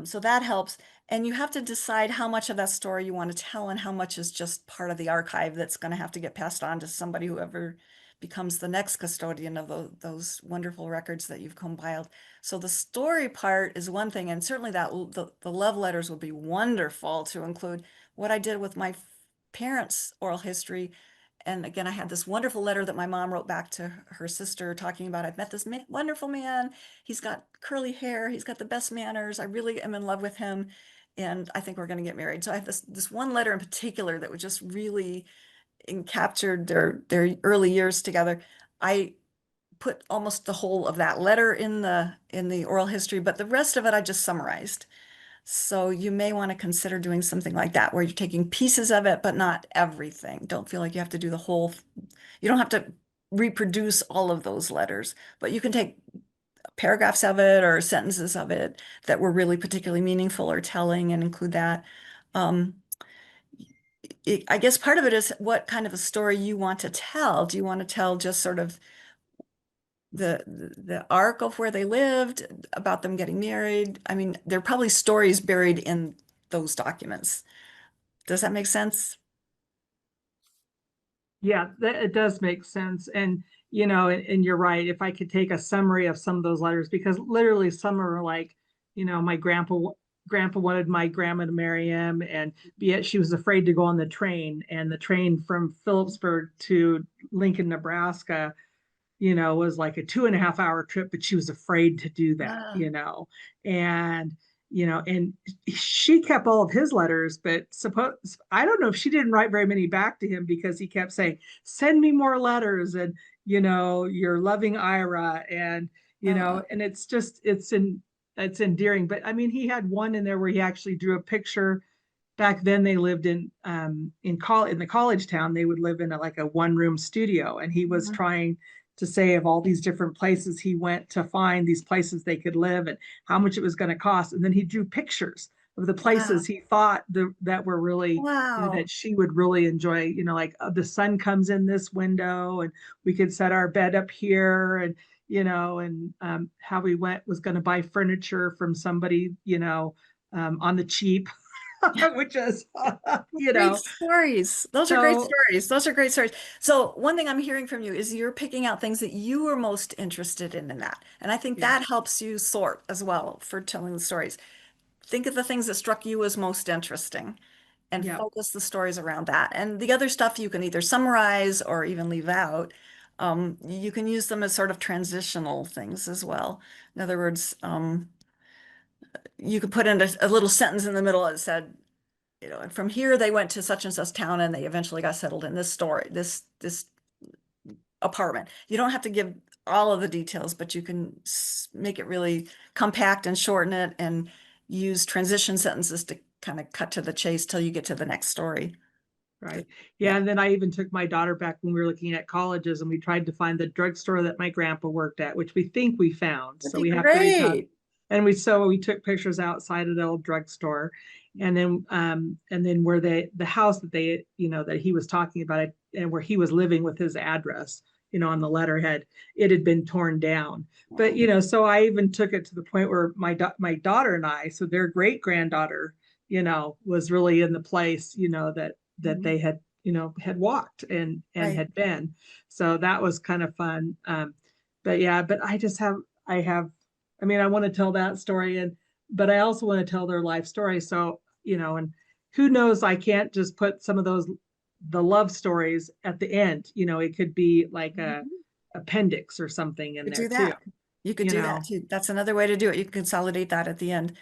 So that helps. And you have to decide how much of that story you want to tell and how much is just part of the archive that's going to have to get passed on to somebody, whoever becomes the next custodian of those wonderful records that you've compiled. So the story part is one thing, and certainly the love letters would be wonderful to include. What I did with my parents' oral history, and again, I had this wonderful letter that my mom wrote back to her sister talking about, I've met this wonderful man. He's got curly hair. He's got the best manners. I really am in love with him. And I think we're going to get married. So I have this one letter in particular that was just really captured their early years together. I put almost the whole of that letter in the oral history, but the rest of it I just summarized. So you may want to consider doing something like that, where you're taking pieces of it, but not everything. Don't feel like you have to do the whole, you don't have to reproduce all of those letters, but you can take paragraphs of it or sentences of it that were really particularly meaningful or telling and include that. Um, I guess part of it is what kind of a story you want to tell. Do you want to tell just sort of the arc of where they lived, about them getting married? I mean, there are probably stories buried in those documents. Does that make sense? Yeah, it does make sense. And, and you're right. If I could take a summary of some of those letters, because literally some are like, my grandpa wanted my grandma to marry him, and yet she was afraid to go on the train. And the train from Phillipsburg to Lincoln, Nebraska, was like a 2.5 hour trip, but she was afraid to do that, Ah, and and she kept all of his letters, but suppose I don't know if she didn't write very many back to him, because he kept saying, "Send me more letters," and "Your loving Ira," and oh, and it's endearing. But I mean, he had one in there where he actually drew a picture. Back then they lived in in the college town. They would live in like a one-room studio, and he was mhm. trying to say of all these different places he went to find these places they could live and how much it was going to cost. And then he drew pictures of the Wow. places he thought that were really, Wow. that she would really enjoy, like the sun comes in this window and we could set our bed up here, and how we was going to buy furniture from somebody, on the cheap, which is, you Great know, stories. Those are great so stories. Those are great stories. So one thing I'm hearing from you is you're picking out things that you were most interested in that. And I think yeah, that helps you sort as well for telling the stories. Think of the things that struck you as most interesting and yeah. focus the stories around that. And the other stuff you can either summarize or even leave out. You can use them as sort of transitional things as well. In other words, you could put in a little sentence in the middle that said, and from here they went to such and such town and they eventually got settled in this apartment. You don't have to give all of the details, but you can make it really compact and shorten it and use transition sentences to kind of cut to the chase till you get to the next story. Right. Yeah. And then I even took my daughter back when we were looking at colleges, and we tried to find the drugstore that my grandpa worked at, which we think we found. So we have to reach out. Great. And we took pictures outside of the old drugstore, and then where the house that they, that he was talking about, and where he was living with his address, on the letterhead, it had been torn down. But so I even took it to the point where my daughter and I, so their great granddaughter, was really in the place, that they had had walked and Right. had been. So that was kind of fun. But yeah, but I want to tell that story, but I also want to tell their life story. So, and who knows, I can't just put some of the love stories at the end. It could be like a appendix or something in You there could do that. too. You could do that too. That's another way to do it. You can consolidate that at the end.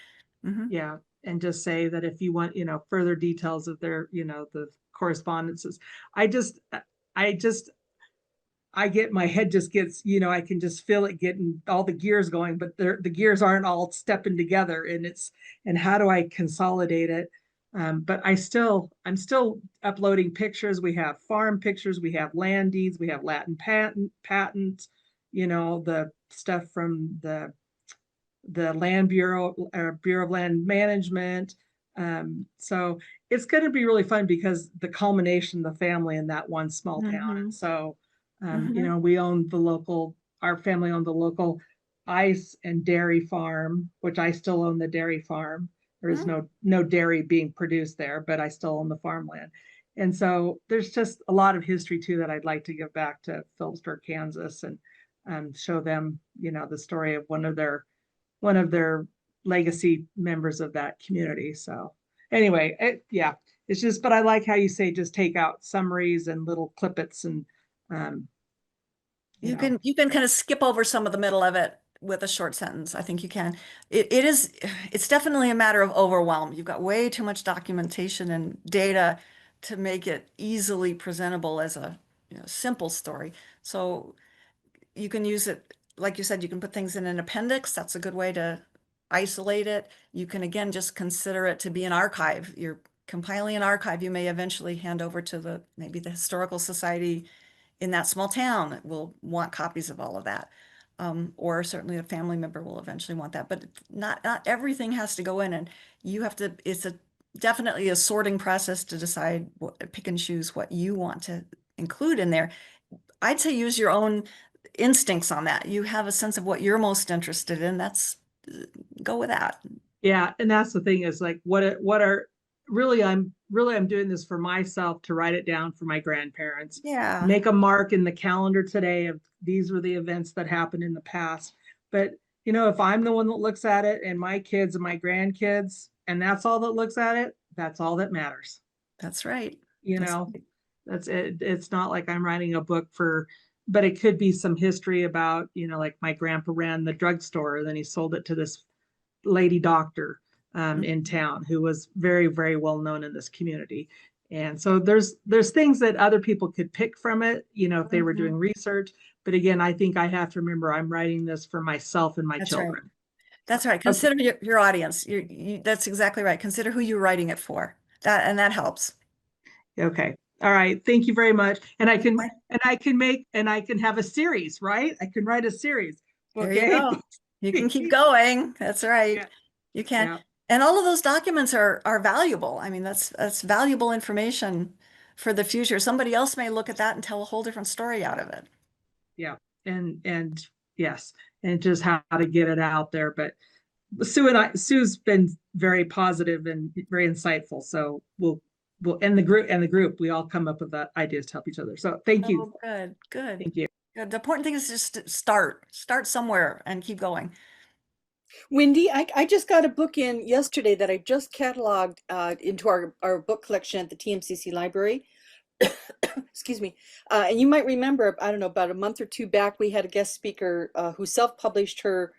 Yeah. And just say that if you want, further details of their, the correspondences. My head just gets, I can just feel it getting all the gears going, but the gears aren't all stepping together, and how do I consolidate it? But I'm still uploading pictures. We have farm pictures, we have land deeds, we have Latin patents, the stuff from the Land Bureau, Bureau of Land Management. So it's going to be really fun because the culmination of the family in that one small town. And so, we own our family owned the local ice and dairy farm, which I still own the dairy farm. There is no dairy being produced there, but I still own the farmland. And so there's just a lot of history too that I'd like to give back to Phillipsburg, Kansas, and show them, the story of one of their legacy members of that community. So anyway, it's just, but I like how you say just take out summaries and little clippets, and you can kind of skip over some of the middle of it with a short sentence. I think you can. It's definitely a matter of overwhelm. You've got way too much documentation and data to make it easily presentable as a simple story. So you can use it, like you said, you can put things in an appendix. That's a good way to isolate it. You can, again, just consider it to be an archive. You're compiling an archive you may eventually hand over to maybe the Historical Society in that small town will want copies of all of that. Or certainly a family member will eventually want that, but not everything has to go in, and it's definitely a sorting process to decide pick and choose what you want to include in there. I'd say use your own instincts on that. You have a sense of what you're most interested in. Go with that. Yeah. And that's the thing is like, I'm doing this for myself to write it down for my grandparents. Yeah. Make a mark in the calendar today of these were the events that happened in the past. But, if I'm the one that looks at it and my kids and my grandkids, and that's all that looks at it, that's all that matters. That's right. That's it. It's not like I'm writing a book but it could be some history about, like my grandpa ran the drugstore, and then he sold it to this lady doctor in town who was very, very well known in this community. And so there's things that other people could pick from it, if they were doing research. But again, I think I have to remember I'm writing this for myself and my children. Right. That's right. Consider your audience. That's exactly right. Consider who you're writing it for. That helps. Okay. All right. Thank you very much. And I can have a series, right? I can write a series. Okay. There you go. You can keep going. That's right. Yeah. You can. Yeah. And all of those documents are valuable. I mean, that's valuable information for the future. Somebody else may look at that and tell a whole different story out of it. Yeah. And yes, and just how to get it out there. But Sue's been very positive and very insightful. So we'll and the group, we all come up with that ideas to help each other. So thank you. Good. Thank you. Good. The important thing is just start somewhere and keep going. Wendy, I just got a book in yesterday that I just cataloged into our book collection at the TMCC Library. Excuse me. And you might remember, I don't know, about a month or two back, we had a guest speaker who self-published her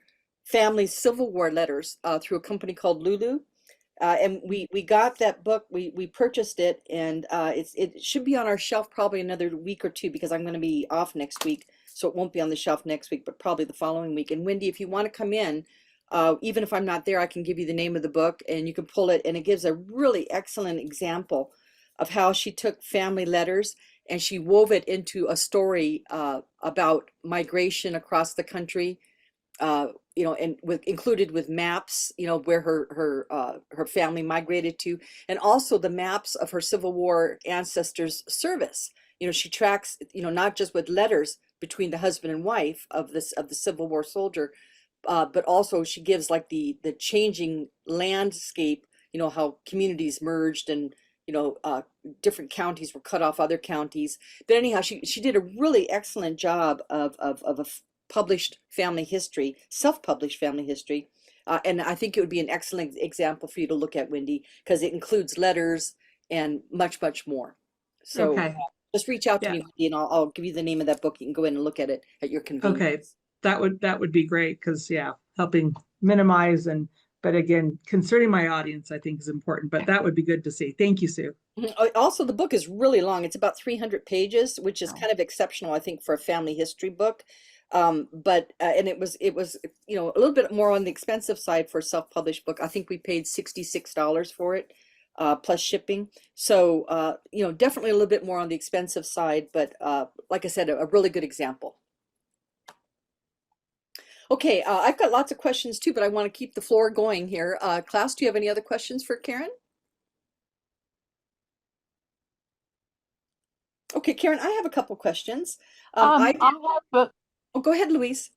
family's Civil War letters through a company called Lulu. And we got that book, we purchased it, and it should be on our shelf probably another week or two because I'm going to be off next week. so it won't be on the shelf next week, but probably the following week. And Wendy, if you want to come in, even if I'm not there, I can give you the name of the book and you can pull it, and it gives a really excellent example of how she took family letters and she wove it into a story about migration across the country, and included with maps, where her family migrated to, and also the maps of her Civil War ancestors' service. She tracks, not just with letters between the husband and wife of the Civil War soldier, but also she gives like the changing landscape, how communities merged and different counties were cut off other counties. But anyhow, she did a really excellent job of a published family history, self-published family history. And I think it would be an excellent example for you to look at, Wendy, because it includes letters and much, much more. So Okay. just reach out to Yeah. me, Wendy, and I'll give you the name of that book. You can go in and look at it at your convenience. Okay, that would be great, because helping minimize, but again, concerning my audience, I think is important, but that would be good to see. Thank you, Sue. Also, the book is really long. It's about 300 pages, which is Wow. kind of exceptional, I think, for a family history book. But and it was a little bit more on the expensive side for a self-published book. I think we paid $66 for it, plus shipping. So definitely a little bit more on the expensive side, but like I said, a really good example. Okay, I've got lots of questions too, but I want to keep the floor going here. Class, do you have any other questions for Karen? Okay, Karen, I have a couple questions. I have Oh, go ahead, Louise.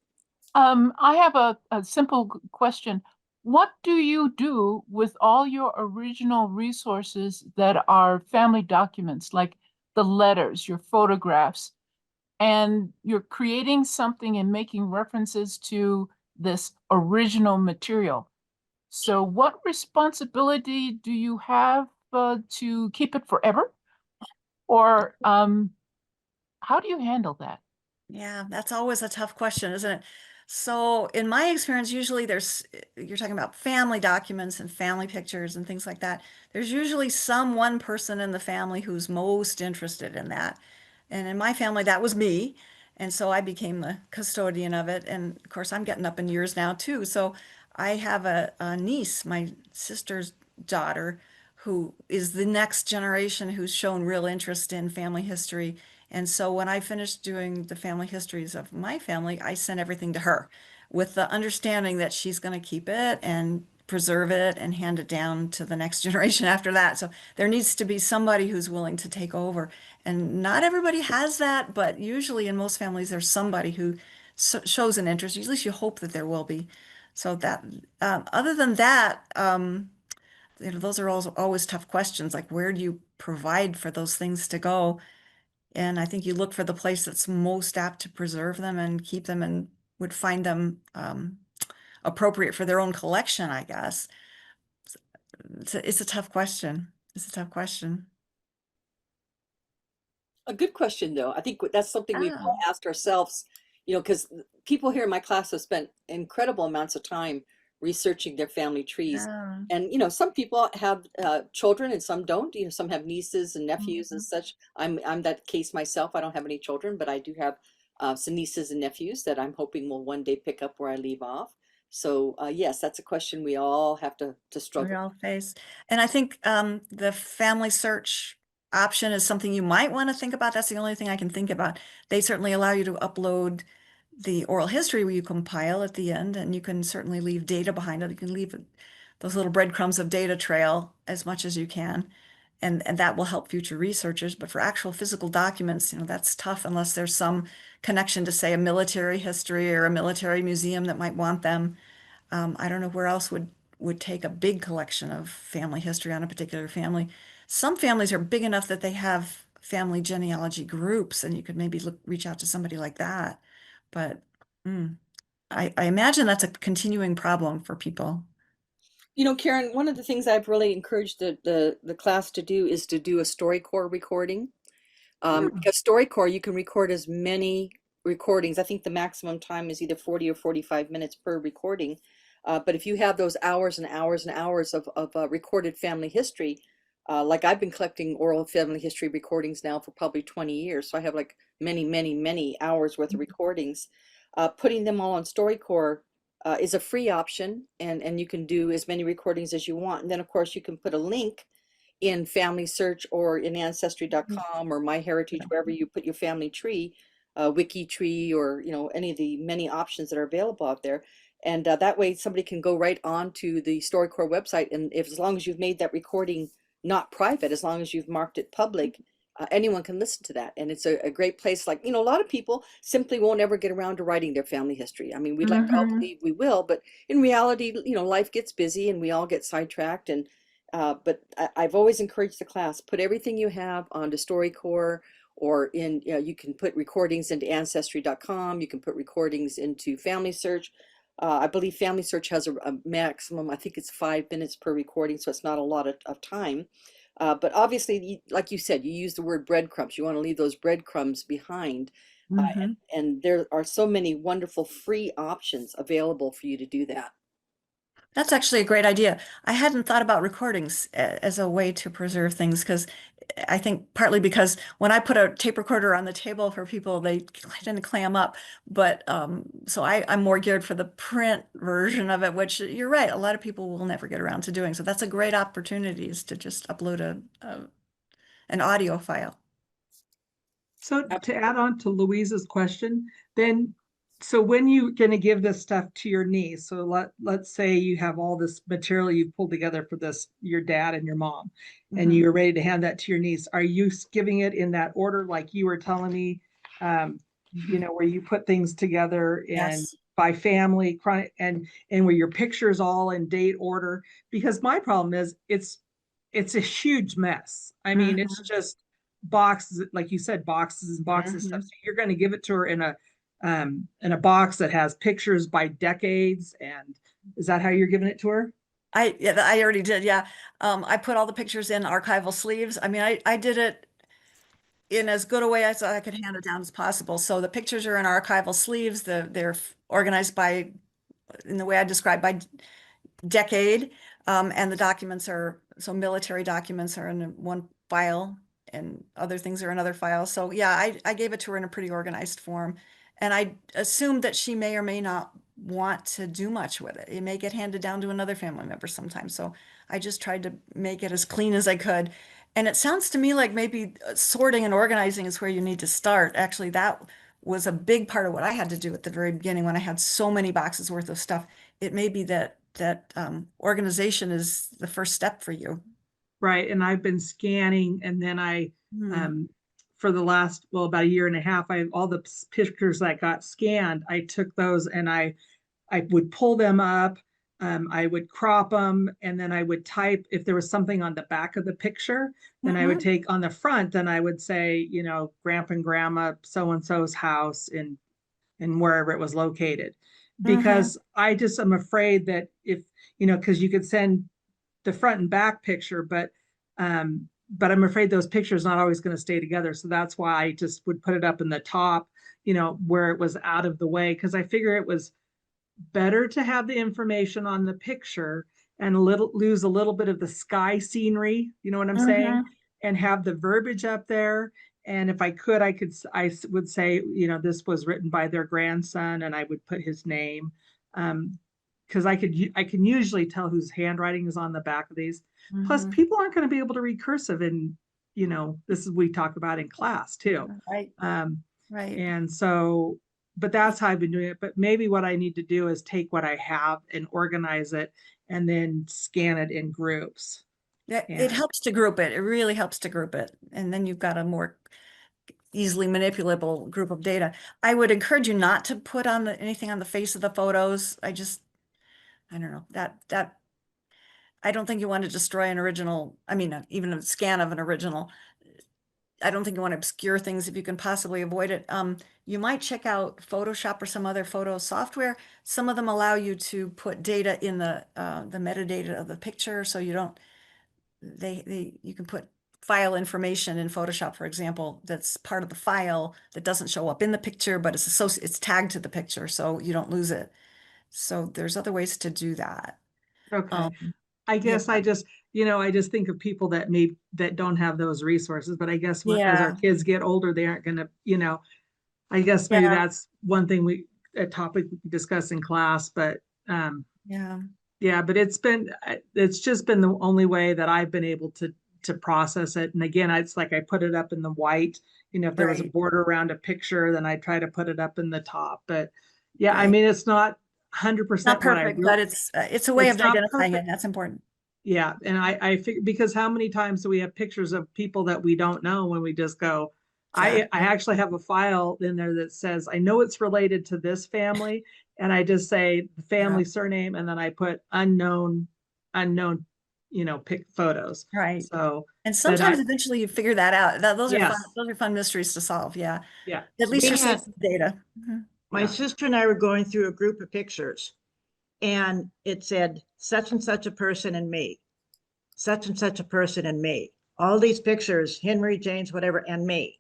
a simple question. What do you do with all your original resources that are family documents, like the letters, your photographs, and you're creating something and making references to this original material? So what responsibility do you have to keep it forever? Or how do you handle that? Yeah, that's always a tough question, isn't it? So in my experience, usually you're talking about family documents and family pictures and things like that. There's usually one person in the family who's most interested in that. And in my family, that was me. And so I became the custodian of it. And of course, I'm getting up in years now too. So I have a niece, my sister's daughter, who is the next generation who's shown real interest in family history. And so when I finished doing the family histories of my family, I sent everything to her with the understanding that she's going to keep it and preserve it and hand it down to the next generation after that. So there needs to be somebody who's willing to take over. And not everybody has that, but usually in most families, there's somebody who shows an interest. At least you hope that there will be. So that, other than that, those are always tough questions. Like, where do you provide for those things to go? And I think you look for the place that's most apt to preserve them and keep them, and would find them appropriate for their own collection, I guess. It's a tough question. It's a tough question. A good question, though. I think that's something we've all Ah. asked ourselves, because people here in my class have spent incredible amounts of time researching their family trees. Yeah. And some people have children and some don't. Some have nieces and nephews and such. I'm that case myself. I don't have any children, but I do have some nieces and nephews that I'm hoping will one day pick up where I leave off. So yes, that's a question we all have to struggle. We all face. And I think the family search option is something you might want to think about. That's the only thing I can think about. They certainly allow you to upload the oral history where you compile at the end, and you can certainly leave data behind it. You can leave those little breadcrumbs of data trail as much as you can, and that will help future researchers. But for actual physical documents, that's tough unless there's some connection to, say, a military history or a military museum that might want them. I don't know where else would take a big collection of family history on a particular family. Some families are big enough that they have family genealogy groups, and you could maybe reach out to somebody like that. But I imagine that's a continuing problem for people. Karen, one of the things I've really encouraged the class to do is to do a StoryCorps recording. Because StoryCorps, you can record as many recordings. I think the maximum time is either 40 or 45 minutes per recording. But if you have those hours and hours and hours of recorded family history, Like I've been collecting oral family history recordings now for probably 20 years. So I have like many hours worth of recordings. Putting them all on StoryCorps is a free option, and you can do as many recordings as you want. And then of course you can put a link in Family Search or in Ancestry.com or MyHeritage, wherever you put your family tree, Wiki tree, or any of the many options that are available out there. And that way somebody can go right onto the StoryCorps website, and if as long as you've made that recording not private, as long as you've marked it public, anyone can listen to that. And it's a great place. Like, a lot of people simply won't ever get around to writing their family history. I mean, we'd like to all believe we will, but in reality, life gets busy and we all get sidetracked. And but I've always encouraged the class, put everything you have onto StoryCorps, or you can put recordings into Ancestry.com, you can put recordings into Family Search. I believe Family Search has a maximum, I think it's 5 minutes per recording, so it's not a lot of time. But obviously, like you said, you use the word breadcrumbs. You want to leave those breadcrumbs behind. And there are so many wonderful free options available for you to do that. That's actually a great idea. I hadn't thought about recordings as a way to preserve things, because I think partly because when I put a tape recorder on the table for people, they tend to clam up. But so I'm more geared for the print version of it, which you're right, a lot of people will never get around to doing. So that's a great opportunity, is to just upload an audio file. So to add on to Louise's question, so when you're going to give this stuff to your niece, so let's say you have all this material you've pulled together for your dad and your mom, and you're ready to hand that to your niece, are you giving it in that order, like you were telling me, where you put things together and by family, and where your pictures all in date order? Because my problem is it's a huge mess. I mean, it's just boxes, like you said, boxes and boxes of stuff. So you're going to give it to her in a box that has pictures by decades. And is that how you're giving it to her? I already did. Yeah. I put all the pictures in archival sleeves. I mean, I did it in as good a way as I could hand it down as possible. So the pictures are in archival sleeves. They're organized in the way I described, by decade. And the documents military documents are in one file and other things are in other files. So yeah, I gave it to her in a pretty organized form. And I assumed that she may or may not want to do much with it. It may get handed down to another family member sometime. So I just tried to make it as clean as I could. And it sounds to me like maybe sorting and organizing is where you need to start. Actually, that was a big part of what I had to do at the very beginning when I had so many boxes worth of stuff. It may be that organization is the first step for you. Right. And I've been scanning, and then for the last, about a year and a half, all the pictures that got scanned, I took those and I would pull them up. I would crop them, and then I would type if there was something on the back of the picture, then I would take on the front, then I would say, grandpa and grandma so-and-so's house in wherever it was located. Because I just am afraid that if, because you could send the front and back picture, but I'm afraid those pictures not always going to stay together. So that's why I just would put it up in the top, where it was out of the way, because I figure it was better to have the information on the picture and lose a little bit of the sky scenery, you know what I'm saying, and have the verbiage up there. And if I would say, this was written by their grandson, and I would put his name, because I can usually tell whose handwriting is on the back of these. Plus, people aren't going to be able to read cursive, and this is we talk about in class too. Right. Right. And so, but that's how I've been doing it. But maybe what I need to do is take what I have and organize it, and then scan it in groups. It helps to group it. It really helps to group it. And then you've got a more easily manipulable group of data. I would encourage you not to put on anything on the face of the photos. I don't know, that I don't think you want to destroy an original. I mean, even a scan of an original. I don't think you want to obscure things if you can possibly avoid it. You might check out Photoshop or some other photo software. Some of them allow you to put data in the metadata of the picture, so you don't. You can put file information in Photoshop, for example, that's part of the file that doesn't show up in the picture, but it's tagged to the picture, so you don't lose it. So there's other ways to do that. Okay. I guess I just, I just think of people that don't have those resources, but I guess as our Yeah. kids get older, they aren't gonna, I guess maybe Yeah. that's one thing a topic we could discuss in class, but Yeah. yeah, but it's just been the only way that I've been able to process it. And again, it's like I put it up in the white, if there was a Right. border around a picture, then I try to put it up in the top. But yeah, I Right. mean, it's not Not 100% what I perfect, really, but it's a way it's of not identifying it. perfect. That's important. Yeah. And I figure, because how many times do we have pictures of people that we don't know when we just go, I Exactly. actually have a file in there that says, I know it's related to this family. And I just say the family surname, and then I put unknown, pick photos. Right. So, And but sometimes eventually you figure that out. Those are fun. yes, Those are fun mysteries to solve. Yeah. yeah. At least We you're had- saving data. Mhm. My Yeah. sister and I were going through a group of pictures, and it said such and such a person and me, such and such a person and me. All these pictures, Henry, James, whatever, and me.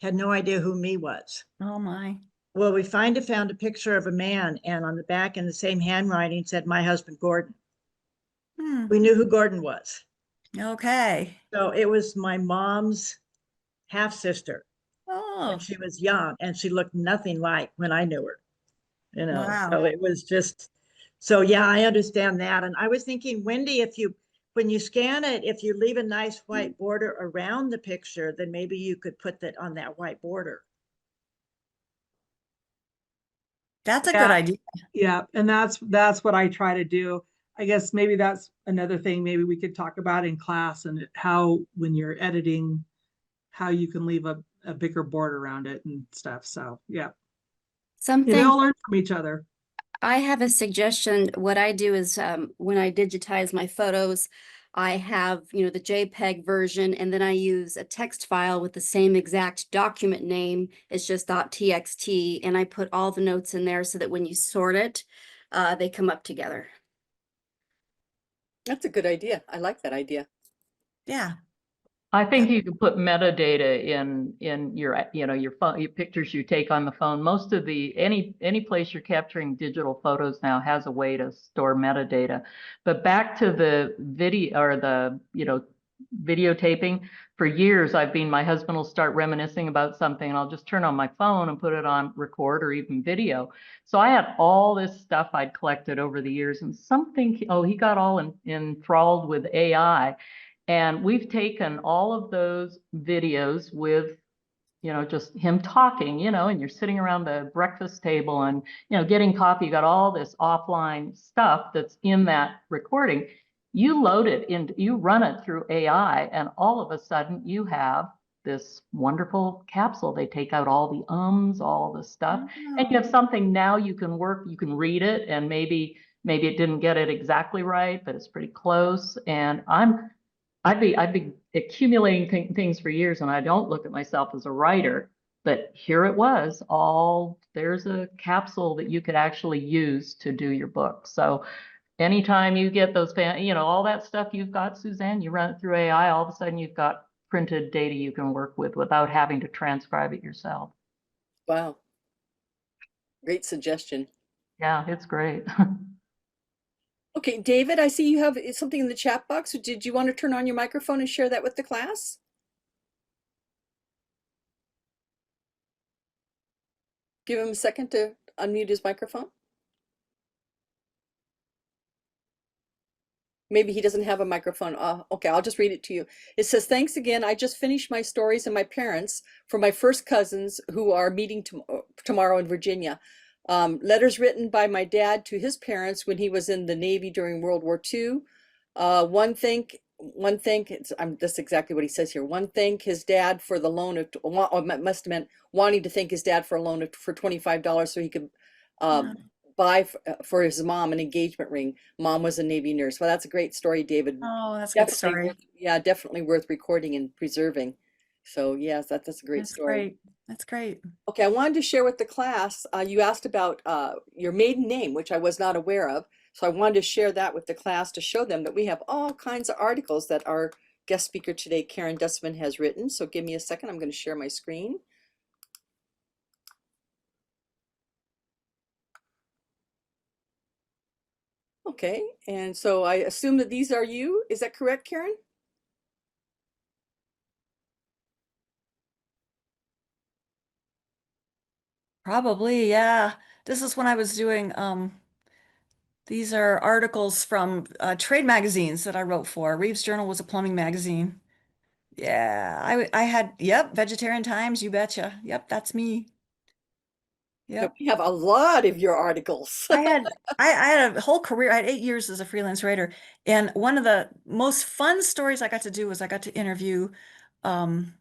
Had no idea who me was. Oh my. Well, we found a picture of a man, and on the back in the same handwriting said, my husband, Gordon. Hmm. We knew who Gordon was. Okay. So it was my mom's half sister Oh, when she was young, and she looked nothing like when I knew her. wow. So it was just, so yeah, I understand that. And I was thinking, Wendy, when you scan it, if you leave a nice white border around the picture, then maybe you could put that on that white border. That's a Yeah. good idea. Yeah. And that's what I try to do. I guess maybe that's another thing maybe we could talk about in class, and how, when you're editing, how you can leave a bigger border around it and stuff. So yeah. They all Something learn from each other. I have a suggestion. What I do is when I digitize my photos, I have, the JPEG version, and then I use a text file with the same exact document name. It's just .txt, and I put all the notes in there so that when you sort it, they come up together. That's a good idea. I like that idea. Yeah. I think you could put metadata in your your phone, your pictures you take on the phone. Most of any place you're capturing digital photos now has a way to store metadata. But back to the video, or the videotaping. For years, my husband will start reminiscing about something, and I'll just turn on my phone and put it on record or even video. So I had all this stuff I'd collected over the years, and he got all enthralled with AI. And we've taken all of those videos with, just him talking, and you're sitting around the breakfast table and, getting coffee. You got all this offline stuff that's in that recording. You load it in, you run it through AI, and all of a sudden you have this wonderful capsule. They take out all the all the stuff, and you have something now you can read it, and maybe it didn't get it exactly right, but it's pretty close. And I've been accumulating things for years, and I don't look at myself as a writer, but here it was. There's a capsule that you could actually use to do your book. So anytime you get those, all that stuff you've got, Suzanne, you run it through AI, all of a sudden you've got printed data you can work with without having to transcribe it yourself. Wow. Great suggestion. Yeah, it's great. Okay, David, I see you have something in the chat box. Did you want to turn on your microphone and share that with the class? Give him a second to unmute his microphone. Maybe he doesn't have a microphone. Okay, I'll just read it to you. It says, thanks again. I just finished my stories and my parents for my first cousins who are meeting tomorrow in Virginia. Letters written by my dad to his parents when he was in the Navy during World War II. That's exactly what he says here. One, thank his dad for the loan of, must have meant wanting to thank his dad for a loan for $25 so he could buy for his mom an engagement ring. Mom was a Navy nurse. Well, that's a great story, David. Oh, that's a good story. Definitely worth recording and preserving. So yes, that's a great story. Great. That's great. Okay, I wanted to share with the class, you asked about your maiden name, which I was not aware of. So I wanted to share that with the class to show them that we have all kinds of articles that our guest speaker today, Karen Dustman, has written. So give me a second, I'm going to share my screen. Okay, and so I assume that these are you. Is that correct, Karen? Probably, yeah. This is when I was doing, these are articles from trade magazines that I wrote for. Reeves Journal was a plumbing magazine. Yeah, I had, yep, Vegetarian Times, you betcha. Yep, that's me. Yeah, Yep. we have a lot of your articles. I had a whole career. I had 8 years as a freelance writer, and one of the most fun stories I got to do was I got to interview um,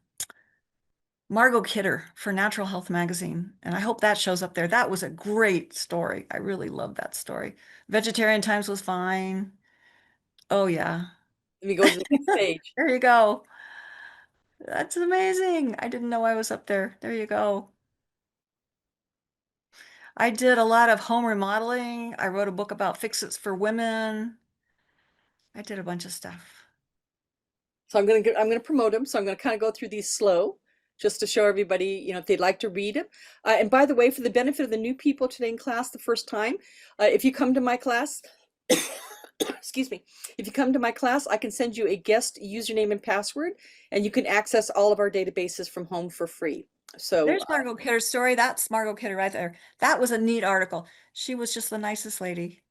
Margot Kidder for Natural Health magazine, and I hope that shows up there. That was a great story. I really loved that story. Vegetarian Times was fine. Oh yeah, Let me go to the next page. there you go. That's amazing. I didn't know I was up there. There you go. I did a lot of home remodeling. I wrote a book about fix-its for women. I did a bunch of stuff. So I'm gonna promote them. So I'm gonna kind of go through these slow, just to show everybody, you know, if they'd like to read them. And by the way, for the benefit of the new people today in class the first time, if you come to my class, excuse me, if you come to my class, I can send you a guest username and password, and you can access all of our databases from home for free. So There's Margot Kidder's story. That's Margot Kidder right there. That was a neat article. She was just the nicest lady.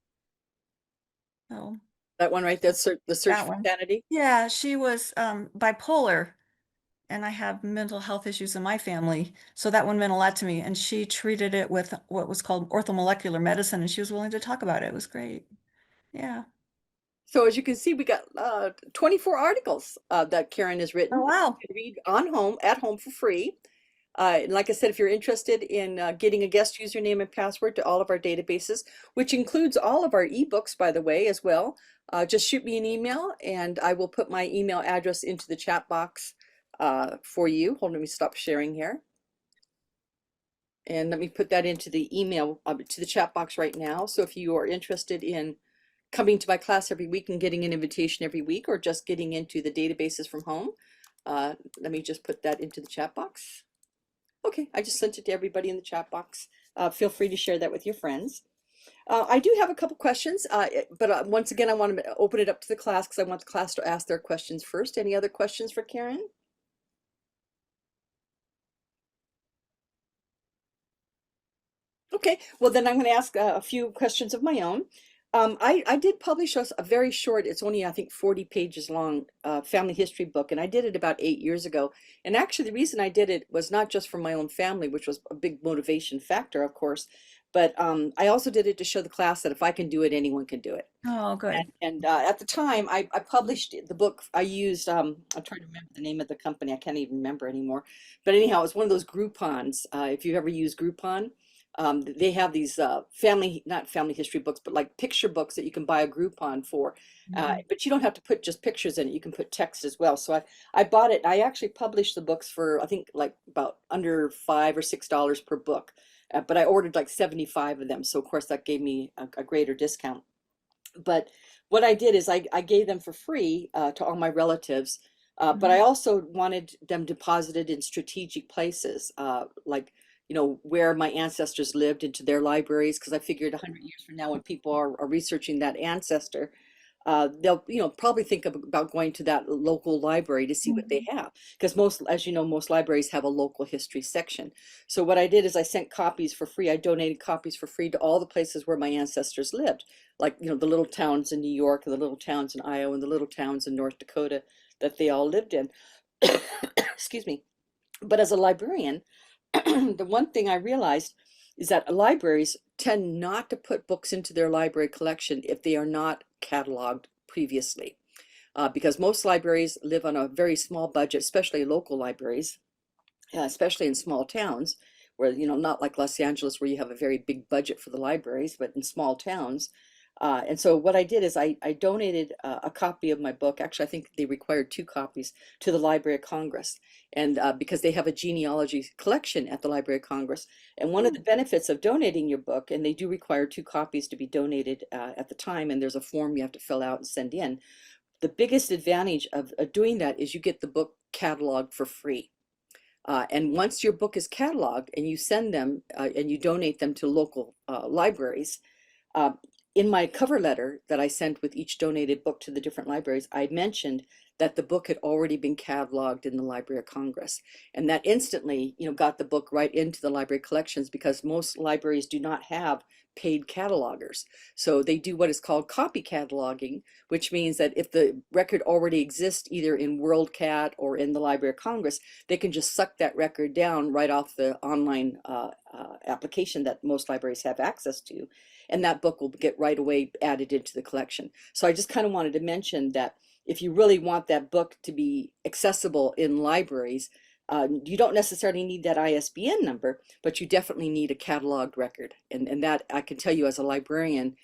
Oh, that one right there, the search that for one. sanity. Yeah, she was bipolar, and I have mental health issues in my family. So that one meant a lot to me. And she treated it with what was called orthomolecular medicine, and she was willing to talk about it. It was great. Yeah. So as you can see, we got 24 articles that Karen has written. Oh, wow. You can read at home for free. And like I said, if you're interested in getting a guest username and password to all of our databases, which includes all of our ebooks, by the way, as well, just shoot me an email and I will put my email address into the chat box for you. Hold on, let me stop sharing here. And let me put that into the email, to the chat box right now. So if you are interested in coming to my class every week and getting an invitation every week, or just getting into the databases from home, let me just put that into the chat box. Okay, I just sent it to everybody in the chat box. Feel free to share that with your friends. I do have a couple questions, but once again, I want to open it up to the class because I want the class to ask their questions first. Any other questions for Karen? Okay, well then I'm going to ask a few questions of my own. I did publish a very short, it's only I think 40 pages long, family history book, and I did it about 8 years ago. And actually the reason I did it was not just for my own family, which was a big motivation factor, of course, but I also did it to show the class that if I can do it, anyone can do it. Oh, good. And at the time, I published the book. I used, I'm trying to remember the name of the company. I can't even remember anymore. But anyhow, it's one of those Groupons. If you ever use Groupon, they have these not family history books, but like picture books that you can buy a Groupon for. But you don't have to put just pictures in it. You can put text as well. So I bought it. I actually published the books for, I think, like about under $5 or $6 per book. But I ordered like 75 of them. So of course that gave me a greater discount. But what I did is I gave them for free to all my relatives. But I also wanted them deposited in strategic places, like, you know, where my ancestors lived, into their libraries, because I figured 100 years from now, when people are researching that ancestor, they'll, you know, probably think about going to that local library to see what they have. Because most, as you know, most libraries have a local history section. So what I did is I sent copies for free. I donated copies for free to all the places where my ancestors lived. Like, you know, the little towns in New York, and the little towns in Iowa, and the little towns in North Dakota that they all lived in. Excuse me. But as a librarian, the one thing I realized is that libraries tend not to put books into their library collection if they are not cataloged previously. Because most libraries live on a very small budget, especially local libraries, especially in small towns where, you know, not like Los Angeles where you have a very big budget for the libraries, but in small towns. And so what I did is I donated a copy of my book. Actually, I think they required 2 copies to the Library of Congress. And because they have a genealogy collection at the Library of Congress. And one of the benefits of donating your book, and they do require 2 copies to be donated at the time, and there's a form you have to fill out and send in. The biggest advantage of doing that is you get the book cataloged for free. And once your book is cataloged and you send them and you donate them to local libraries, in my cover letter that I sent with each donated book to the different libraries, I mentioned that the book had already been cataloged in the Library of Congress. And that instantly, got the book right into the library collections, because most libraries do not have paid catalogers. So they do what is called copy cataloging, which means that if the record already exists either in WorldCat or in the Library of Congress, they can just suck that record down right off the online application that most libraries have access to. And that book will get right away added into the collection. So I just kind of wanted to mention that if you really want that book to be accessible in libraries, you don't necessarily need that ISBN number, but you definitely need a cataloged record. And that, I can tell you as a librarian,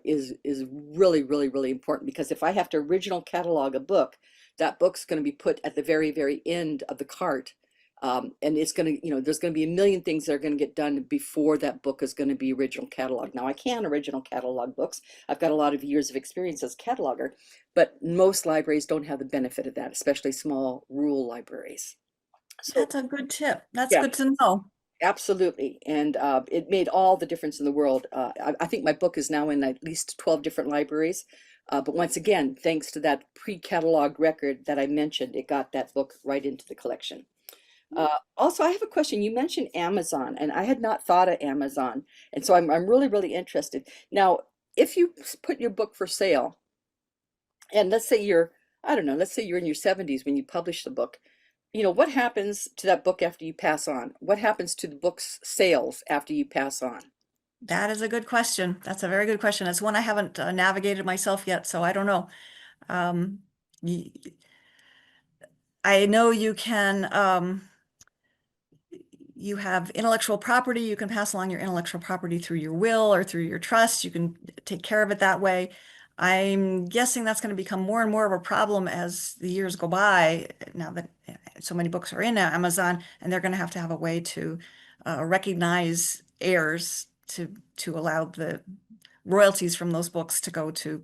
is really, really, really important, because if I have to original catalog a book, that book's going to be put at the very, very end of the cart. And it's going to, there's going to be a million things that are going to get done before that book is going to be original catalog. Now, I can original catalog books. I've got a lot of years of experience as a cataloger, but most libraries don't have the benefit of that, especially small rural libraries. So That's a good tip. That's yeah, good to know. absolutely. And it made all the difference in the world. I think my book is now in at least 12 different libraries. But once again, thanks to that pre-cataloged record that I mentioned, it got that book right into the collection. Also, I have a question. You mentioned Amazon, and I had not thought of Amazon. And so I'm really, really interested. Now, if you put your book for sale, and let's say I don't know, let's say you're in your 70s when you publish the book, what happens to that book after you pass on? What happens to the book's sales after you pass on? That is a good question. That's a very good question. It's one I haven't navigated myself yet, so I don't know. Y- I know you can, you have intellectual property. You can pass along your intellectual property through your will or through your trust. You can take care of it that way. I'm guessing that's going to become more and more of a problem as the years go by, now that so many books are in Amazon, and they're going to have a way to recognize heirs to allow the royalties from those books to go to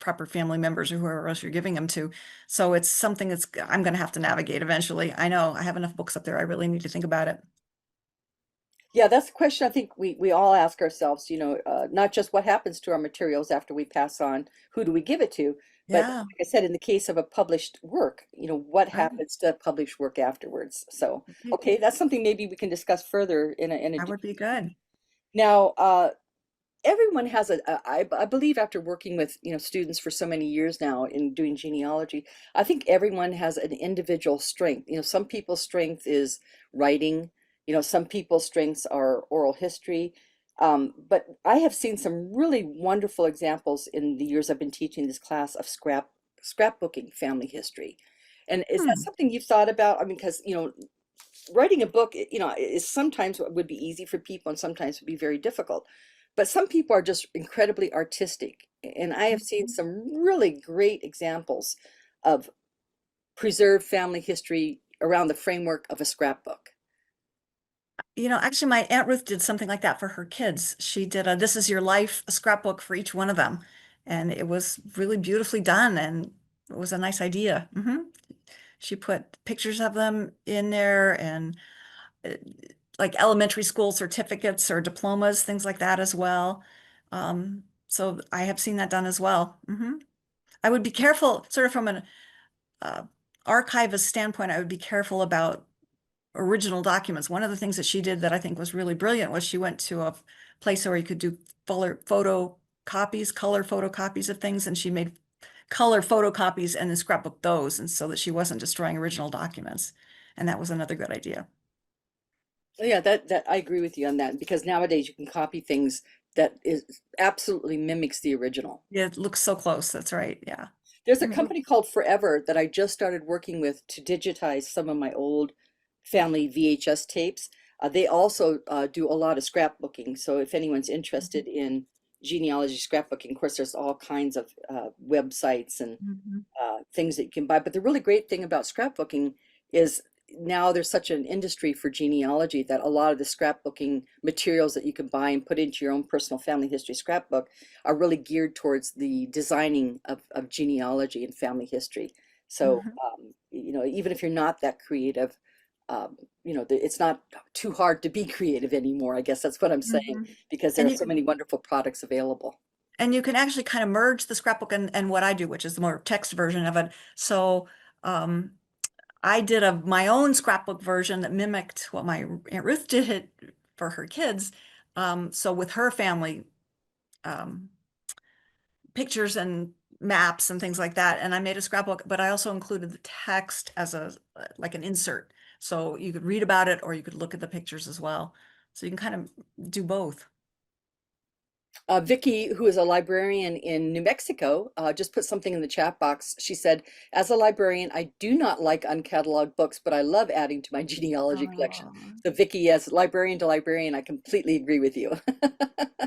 proper family members or whoever else you're giving them to. So it's something that's I'm going to have to navigate eventually. I know I have enough books up there. I really need to think about it. Yeah, that's a question I think we all ask ourselves, not just what happens to our materials after we pass on, who do we give it to, but Yeah, like I said, in the case of a published work, what right. happens to published work afterwards? So, okay, that's something maybe we can discuss further in a That would be good. Now, everyone has I believe after working with, students for so many years now in doing genealogy, I think everyone has an individual strength. Some people's strength is writing, some people's strengths are oral history. But I have seen some really wonderful examples in the years I've been teaching this class of scrapbooking family history. And is that something you've thought about? I mean, because, writing a book, is sometimes what would be easy for people and sometimes would be very difficult. But some people are just incredibly artistic. And I have seen some really great examples of preserved family history around the framework of a scrapbook. Actually, my Aunt Ruth did something like that for her kids. She did a This Is Your Life, a scrapbook for each one of them. And it was really beautifully done, and it was a nice idea. She put pictures of them in there, and like elementary school certificates or diplomas, things like that as well. So I have seen that done as well. I would be careful, sort of from an archivist standpoint, I would be careful about original documents. One of the things that she did that I think was really brilliant was she went to a place where you could do color photocopies of things, and she made color photocopies and then scrapbook those, and so that she wasn't destroying original documents. And that was another good idea. Yeah, that I agree with you on that, because nowadays you can copy things that absolutely mimics the original. Yeah, it looks so close. That's right. Yeah. There's a company called Forever that I just started working with to digitize some of my old family VHS tapes. They also do a lot of scrapbooking. So if anyone's interested in genealogy scrapbooking, of course, there's all kinds of websites and things that you can buy. But the really great thing about scrapbooking is now there's such an industry for genealogy that a lot of the scrapbooking materials that you can buy and put into your own personal family history scrapbook are really geared towards the designing of genealogy and family history. So, even if you're not that creative, it's not too hard to be creative anymore. I guess that's what I'm saying, because there are so many wonderful products available. And you can actually kind of merge the scrapbook and what I do, which is the more text version of it. So I did my own scrapbook version that mimicked what my Aunt Ruth did it for her kids. So with her family, um, pictures and maps and things like that. And I made a scrapbook, but I also included the text as like an insert. So you could read about it or you could look at the pictures as well. So you can kind of do both. Vicky, who is a librarian in New Mexico, just put something in the chat box. She said, as a librarian, I do not like uncatalogued books, but I love adding to my genealogy collection. Aw. So Vicky, as librarian to librarian, I completely agree with you.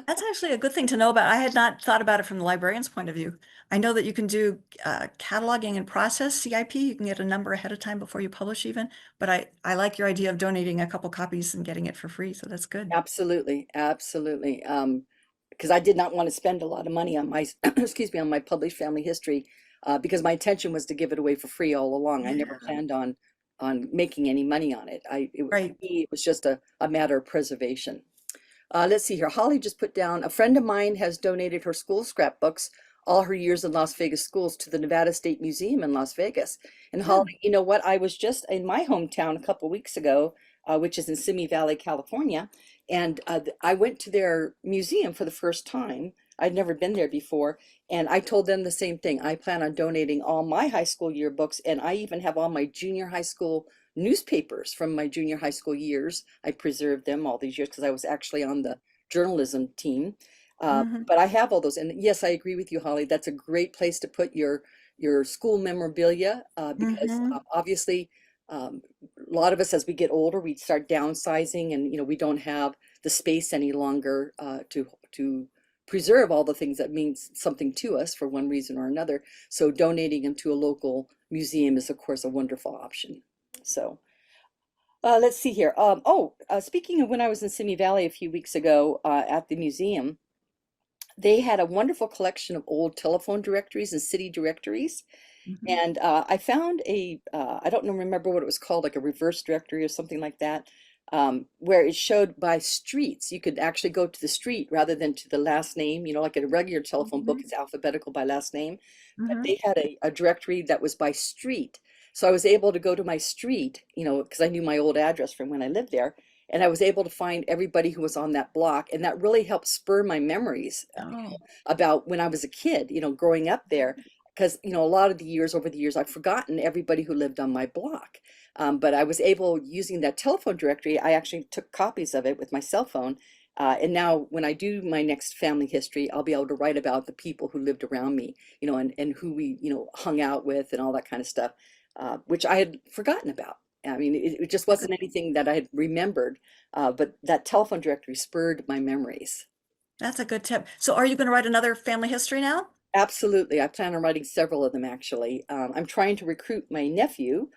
That's actually a good thing to know about. I had not thought about it from the librarian's point of view. I know that you can do cataloging and process, CIP. You can get a number ahead of time before you publish even. But I like your idea of donating a couple copies and getting it for free. So that's good. Absolutely, absolutely. Because I did not want to spend a lot of money on my, excuse me, on my published family history, because my intention was to give it away for free all along. I never planned on making any money on it. For Right. me, it was just a matter of preservation. Let's see here. Holly just put down, a friend of mine has donated her school scrapbooks, all her years in Las Vegas schools, to the Nevada State Museum in Las Vegas. And Holly, you know what? I was just in my hometown a couple weeks ago, which is in Simi Valley, California. And I went to their museum for the first time. I'd never been there before. And I told them the same thing. I plan on donating all my high school yearbooks, and I even have all my junior high school newspapers from my junior high school years. I preserved them all these years because I was actually on the journalism team. Mhm. But I have all those. And yes, I agree with you, Holly. That's a great place to put your school memorabilia, because Mhm. obviously a lot of us, as we get older, we start downsizing, and we don't have the space any longer to preserve all the things that means something to us for one reason or another. So donating them to a local museum is, of course, a wonderful option. So let's see here. Speaking of when I was in Simi Valley a few weeks ago at the museum, they had a wonderful collection of old telephone directories and city directories. Mhm. And I found I don't remember what it was called, like a reverse directory or something like that, where it showed by streets. You could actually go to the street rather than to the last name, like a regular telephone book Mhm. is alphabetical by last name. But Mhm. they had a directory that was by street. So I was able to go to my street, because I knew my old address from when I lived there. And I was able to find everybody who was on that block. And that really helped spur my memories Oh. about when I was a kid, growing up there. Because, a lot of the years, over the years, I've forgotten everybody who lived on my block. But I was able, using that telephone directory, I actually took copies of it with my cell phone. And now when I do my next family history, I'll be able to write about the people who lived around me, and who we, hung out with and all that kind of stuff, which I had forgotten about. I mean, it just wasn't anything that I had remembered, but that telephone directory spurred my memories. That's a good tip. So are you going to write another family history now? Absolutely. I plan on writing several of them, actually. I'm trying to recruit my nephew,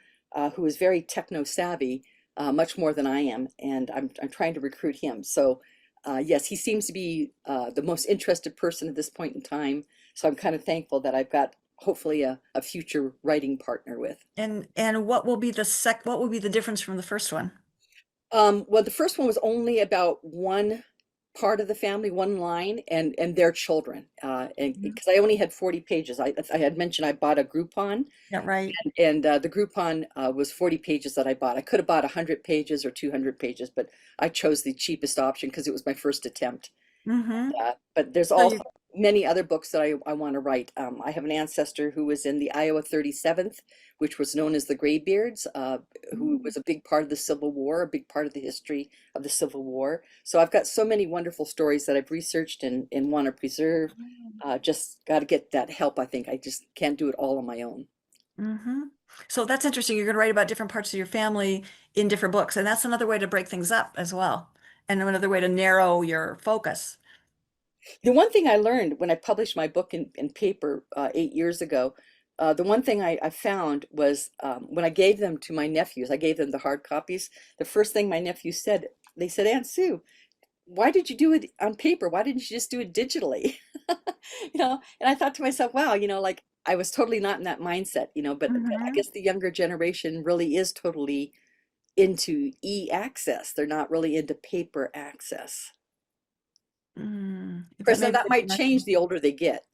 who is very techno savvy, much more than I am, and I'm trying to recruit him. So, yes, he seems to be the most interested person at this point in time. So I'm kind of thankful that I've got hopefully a future writing partner with. And what will be what will be the difference from the first one? Well, the first one was only about one part of the family, one line, and their children. And Mhm. because I only had 40 pages, I had mentioned I bought a Groupon, Yeah, right. and the Groupon was 40 pages that I bought. I could have bought 100 pages or 200 pages, but I chose the cheapest option because it was my first attempt. Mm-hmm. But there's So you, also many other books that I want to write. I have an ancestor who was in the Iowa 37th, which was known as the Graybeards, who was a big part of the Civil War, a big part of the history of the Civil War. So I've got so many wonderful stories that I've researched and want to preserve. Just got to get that help. I think I just can't do it all on my own. mm-hmm. So that's interesting. You're going to write about different parts of your family in different books, and that's another way to break things up as well, and another way to narrow your focus. The one thing I learned when I published my book in paper 8 years ago, the one thing I found was when I gave them to my nephews, I gave them the hard copies. The first thing my nephews said, they said, Aunt Sue, why did you do it on paper? Why didn't you just do it digitally? And I thought to myself, wow, like I was totally not in that mindset, but I Mm-hmm. guess the younger generation really is totally into e-access. They're not really into paper access. That Chris, may now be that a might direction. change the older they get.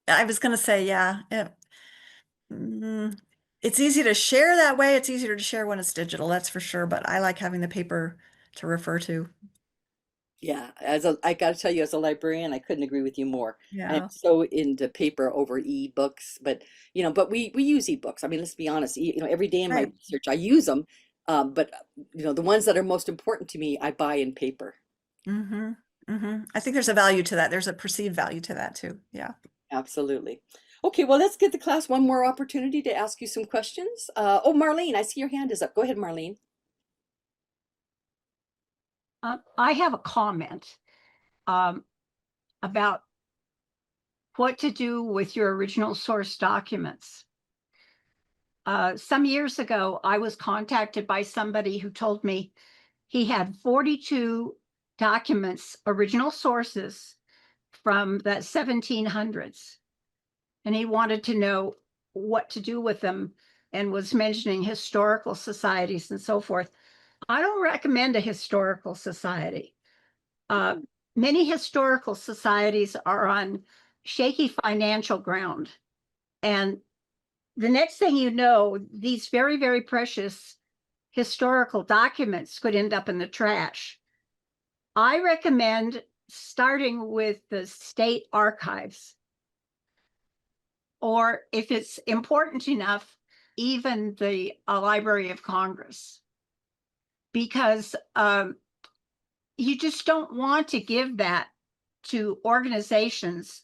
I was going to say, yeah, it's easy to share that way. It's easier to share when it's digital, that's for sure. But I like having the paper to refer to. Yeah, I got to tell you, as a librarian, I couldn't agree with you more. I am Yeah. so into paper over e-books, but but we use e-books. I mean, let's be honest. Every day in my Right. research, I use them. But the ones that are most important to me, I buy in paper. I think there's a value to that. There's a perceived value to that too. Yeah. Absolutely. Okay, well, let's give the class one more opportunity to ask you some questions. Oh, Marlene, I see your hand is up. Go ahead, Marlene. I have a comment about what to do with your original source documents. Some years ago, I was contacted by somebody who told me he had 42 documents, original sources from the 1700s. And he wanted to know what to do with them and was mentioning historical societies and so forth. I don't recommend a historical society. Many historical societies are on shaky financial ground. And the next thing you know, these very, very precious historical documents could end up in the trash. I recommend starting with the state archives. Or if it's important enough, even the Library of Congress. Because you just don't want to give that to organizations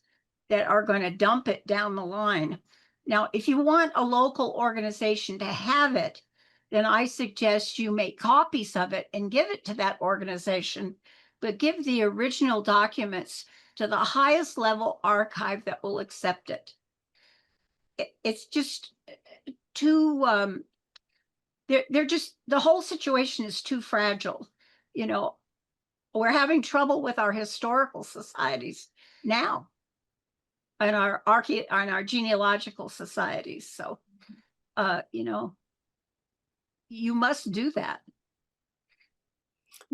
that are going to dump it down the line. Now, if you want a local organization to have it, then I suggest you make copies of it and give it to that organization, but give the original documents to the highest level archive that will accept it. It's just too, they're just, the whole situation is too fragile. We're having trouble with our historical societies now and our genealogical societies. So, you must do that.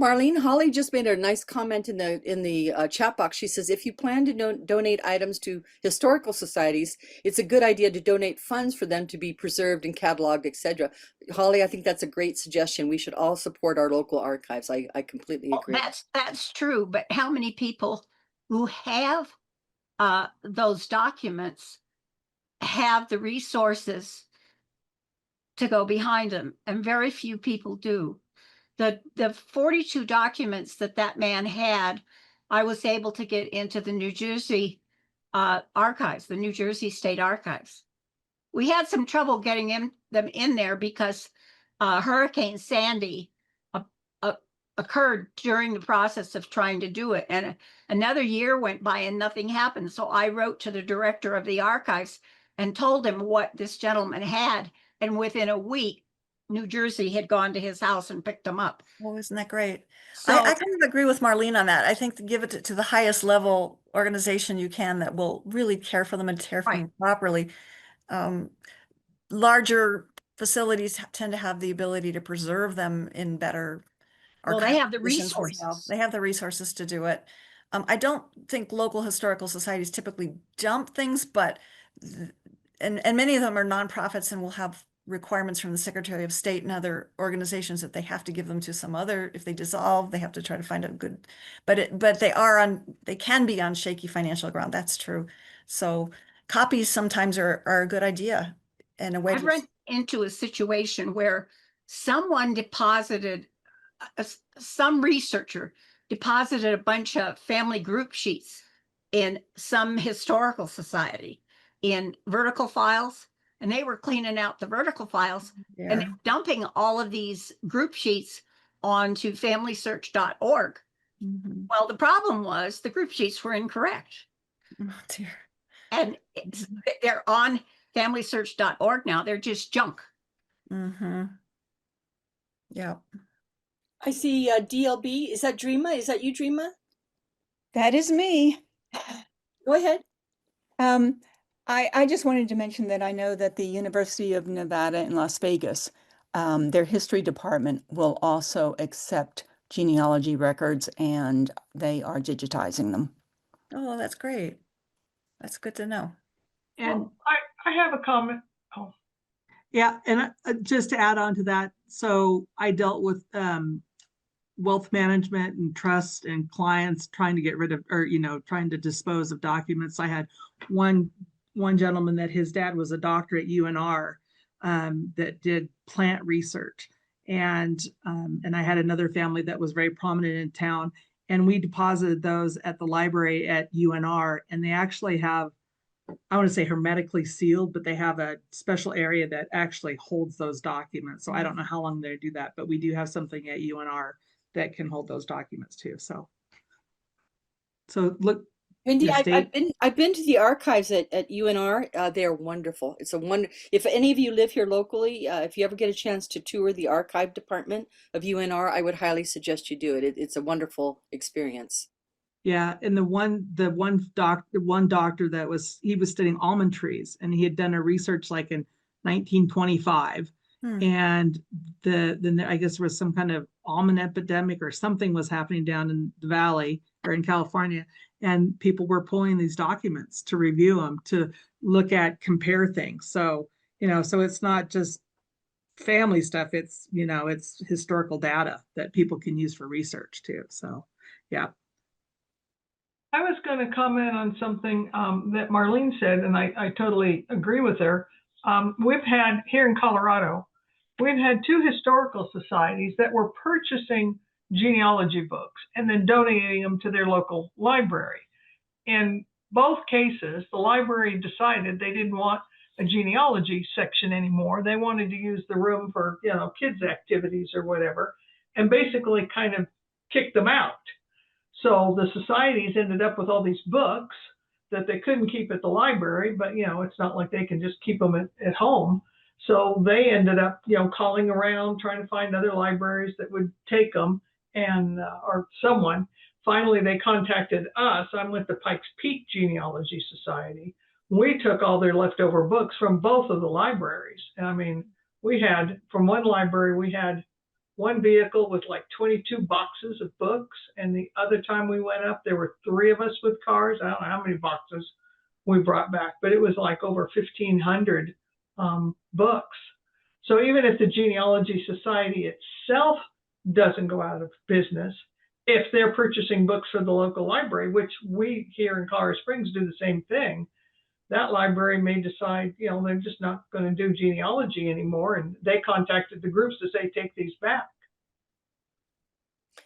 Marlene, Holly just made a nice comment in the chat box. She says, if you plan to donate items to historical societies, it's a good idea to donate funds for them to be preserved and cataloged, etc. Holly, I think that's a great suggestion. We should all support our local archives. I completely agree. That's true, but how many people who have those documents have the resources to go behind them? And very few people do. The 42 documents that man had, I was able to get into the New Jersey archives, the New Jersey State Archives. We had some trouble getting them in there because Hurricane Sandy occurred during the process of trying to do it. And another year went by and nothing happened. So I wrote to the director of the archives and told him what this gentleman had. And within a week, New Jersey had gone to his house and picked them up. Well, isn't that great? So I kind of agree with Marlene on that. I think to give it to the highest level organization you can that will really care for them and care for them properly. Larger facilities tend to have the ability to preserve them in better. Well, they have the conditions as well. resources. They have the resources to do it. I don't think local historical societies typically dump things, but and many of them are nonprofits and will have requirements from the Secretary of State and other organizations that they have to give them to some other. If they dissolve, they have to try to find a good, but they can be on shaky financial ground. That's true. So copies sometimes are a good idea and a way. I've run into a situation where someone deposited, some researcher deposited a bunch of family group sheets in some historical society in vertical files. And they were cleaning out the vertical files and they were dumping all of these group sheets onto familysearch.org. Well, the problem was the group sheets were incorrect. Oh, dear. And they're on familysearch.org now. They're just junk. Yeah. I see DLB. Is that Dreama? Is that you, Dreama? That is me. Go ahead. I just wanted to mention that I know that the University of Nevada in Las Vegas, their history department will also accept genealogy records, and they are digitizing them. Oh, that's great. That's good to know. And Well, I have a comment. Oh, yeah, and just to add on to that, so I dealt with wealth management and trust and clients trying to get rid of, or trying to dispose of documents. I had one gentleman that his dad was a doctor at UNR that did plant research, and I had another family that was very prominent in town, and we deposited those at the library at UNR, and they actually have, I want to say hermetically sealed, but they have a special area that actually holds those documents. So I don't know how long they do that, but we do have something at UNR that can hold those documents too. So look, Wendy, the state- I've been to the archives at UNR. They're wonderful. It's a wonder. If any of you live here locally, if you ever get a chance to tour the archive department of UNR, I would highly suggest you do it. It's a wonderful experience. yeah, and the one doctor that he was studying almond trees, and he had done a research like in 1925, and then I guess there was some kind of almond epidemic or something was happening down in the valley or in California, and people were pulling these documents to review them, to look at, compare things. So so it's not just family stuff, it's it's historical data that people can use for research too. So yeah. I was going to comment on something that Marlene said, and I totally agree with her. We've had here in Colorado, we've had 2 historical societies that were purchasing genealogy books and then donating them to their local library. In both cases, the library decided they didn't want a genealogy section anymore. They wanted to use the room for, kids' activities or whatever, and basically kind of kicked them out. So the societies ended up with all these books that they couldn't keep at the library, but it's not like they can just keep them at home. So they ended up, calling around, trying to find other libraries that would take them, and or someone. Finally, they contacted us. I'm with the Pikes Peak Genealogy Society. We took all their leftover books from both of the libraries. I mean, we had, from one library, we had one vehicle with like 22 boxes of books, and the other time we went up, there were 3 of us with cars. I don't know how many boxes we brought back, but it was like over 1,500 books. So even if the Genealogy Society itself doesn't go out of business, if they're purchasing books for the local library, which we here in Colorado Springs do the same thing, that library may decide, they're just not going to do genealogy anymore. And they contacted the groups to say, take these back.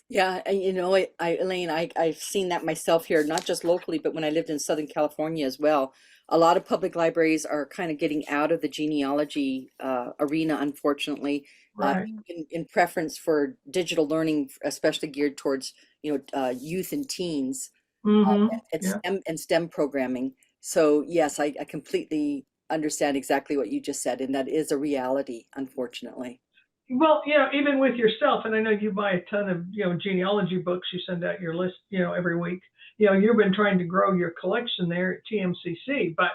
Yeah, and Elaine, I've seen that myself here, not just locally, but when I lived in Southern California as well. A lot of public libraries are kind of getting out of the genealogy arena, unfortunately, Right. in preference for digital learning, especially geared towards youth and teens, and STEM programming. So yes, I completely understand exactly what you just said, and that is a reality, unfortunately. Well, even with yourself, and I know you buy a ton of, genealogy books, you send out your list, every week. You've been trying to grow your collection there at TMCC, but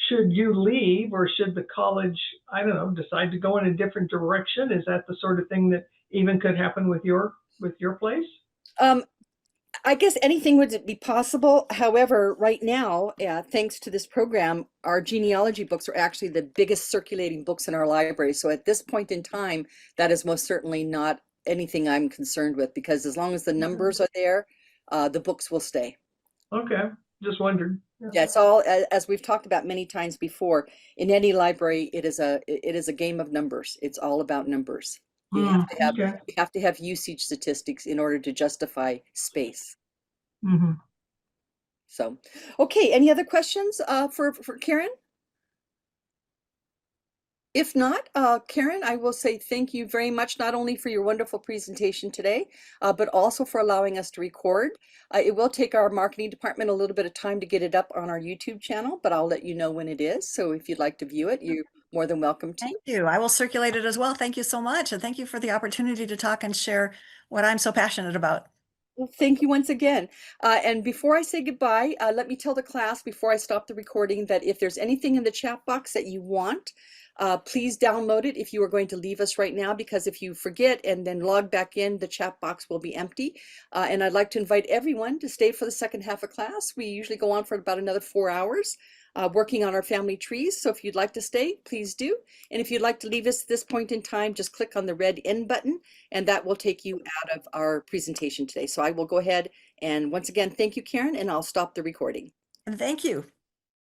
should you leave, or should the college, I don't know, decide to go in a different direction? Is that the sort of thing that even could happen with your place? I guess anything would be possible. However, right now, thanks to this program, our genealogy books are actually the biggest circulating books in our library. So at this point in time, that is most certainly not anything I'm concerned with, because as long as the numbers are there, the books will stay. Okay, just wondered. Yeah, it's all, as we've talked about many times before, in any library, it is a game of numbers. It's all about numbers. You have to have usage statistics in order to justify space. Mm-hmm. So, okay, any other questions for Karen? If not, Karen, I will say thank you very much, not only for your wonderful presentation today, but also for allowing us to record. It will take our marketing department a little bit of time to get it up on our YouTube channel, but I'll let you know when it is. So if you'd like to view it, you're more than welcome to. Thank you. I will circulate it as well. Thank you so much. And thank you for the opportunity to talk and share what I'm so passionate about. Well, thank you once again. And before I say goodbye, let me tell the class before I stop the recording that if there's anything in the chat box that you want Please download it if you are going to leave us right now, because if you forget and then log back in, the chat box will be empty. And I'd like to invite everyone to stay for the second half of class. We usually go on for about another 4 hours working on our family trees. So if you'd like to stay, please do. And if you'd like to leave us at this point in time, just click on the red end button and that will take you out of our presentation today. So I will go ahead and once again, thank you, Karen, and I'll stop the recording. And thank you.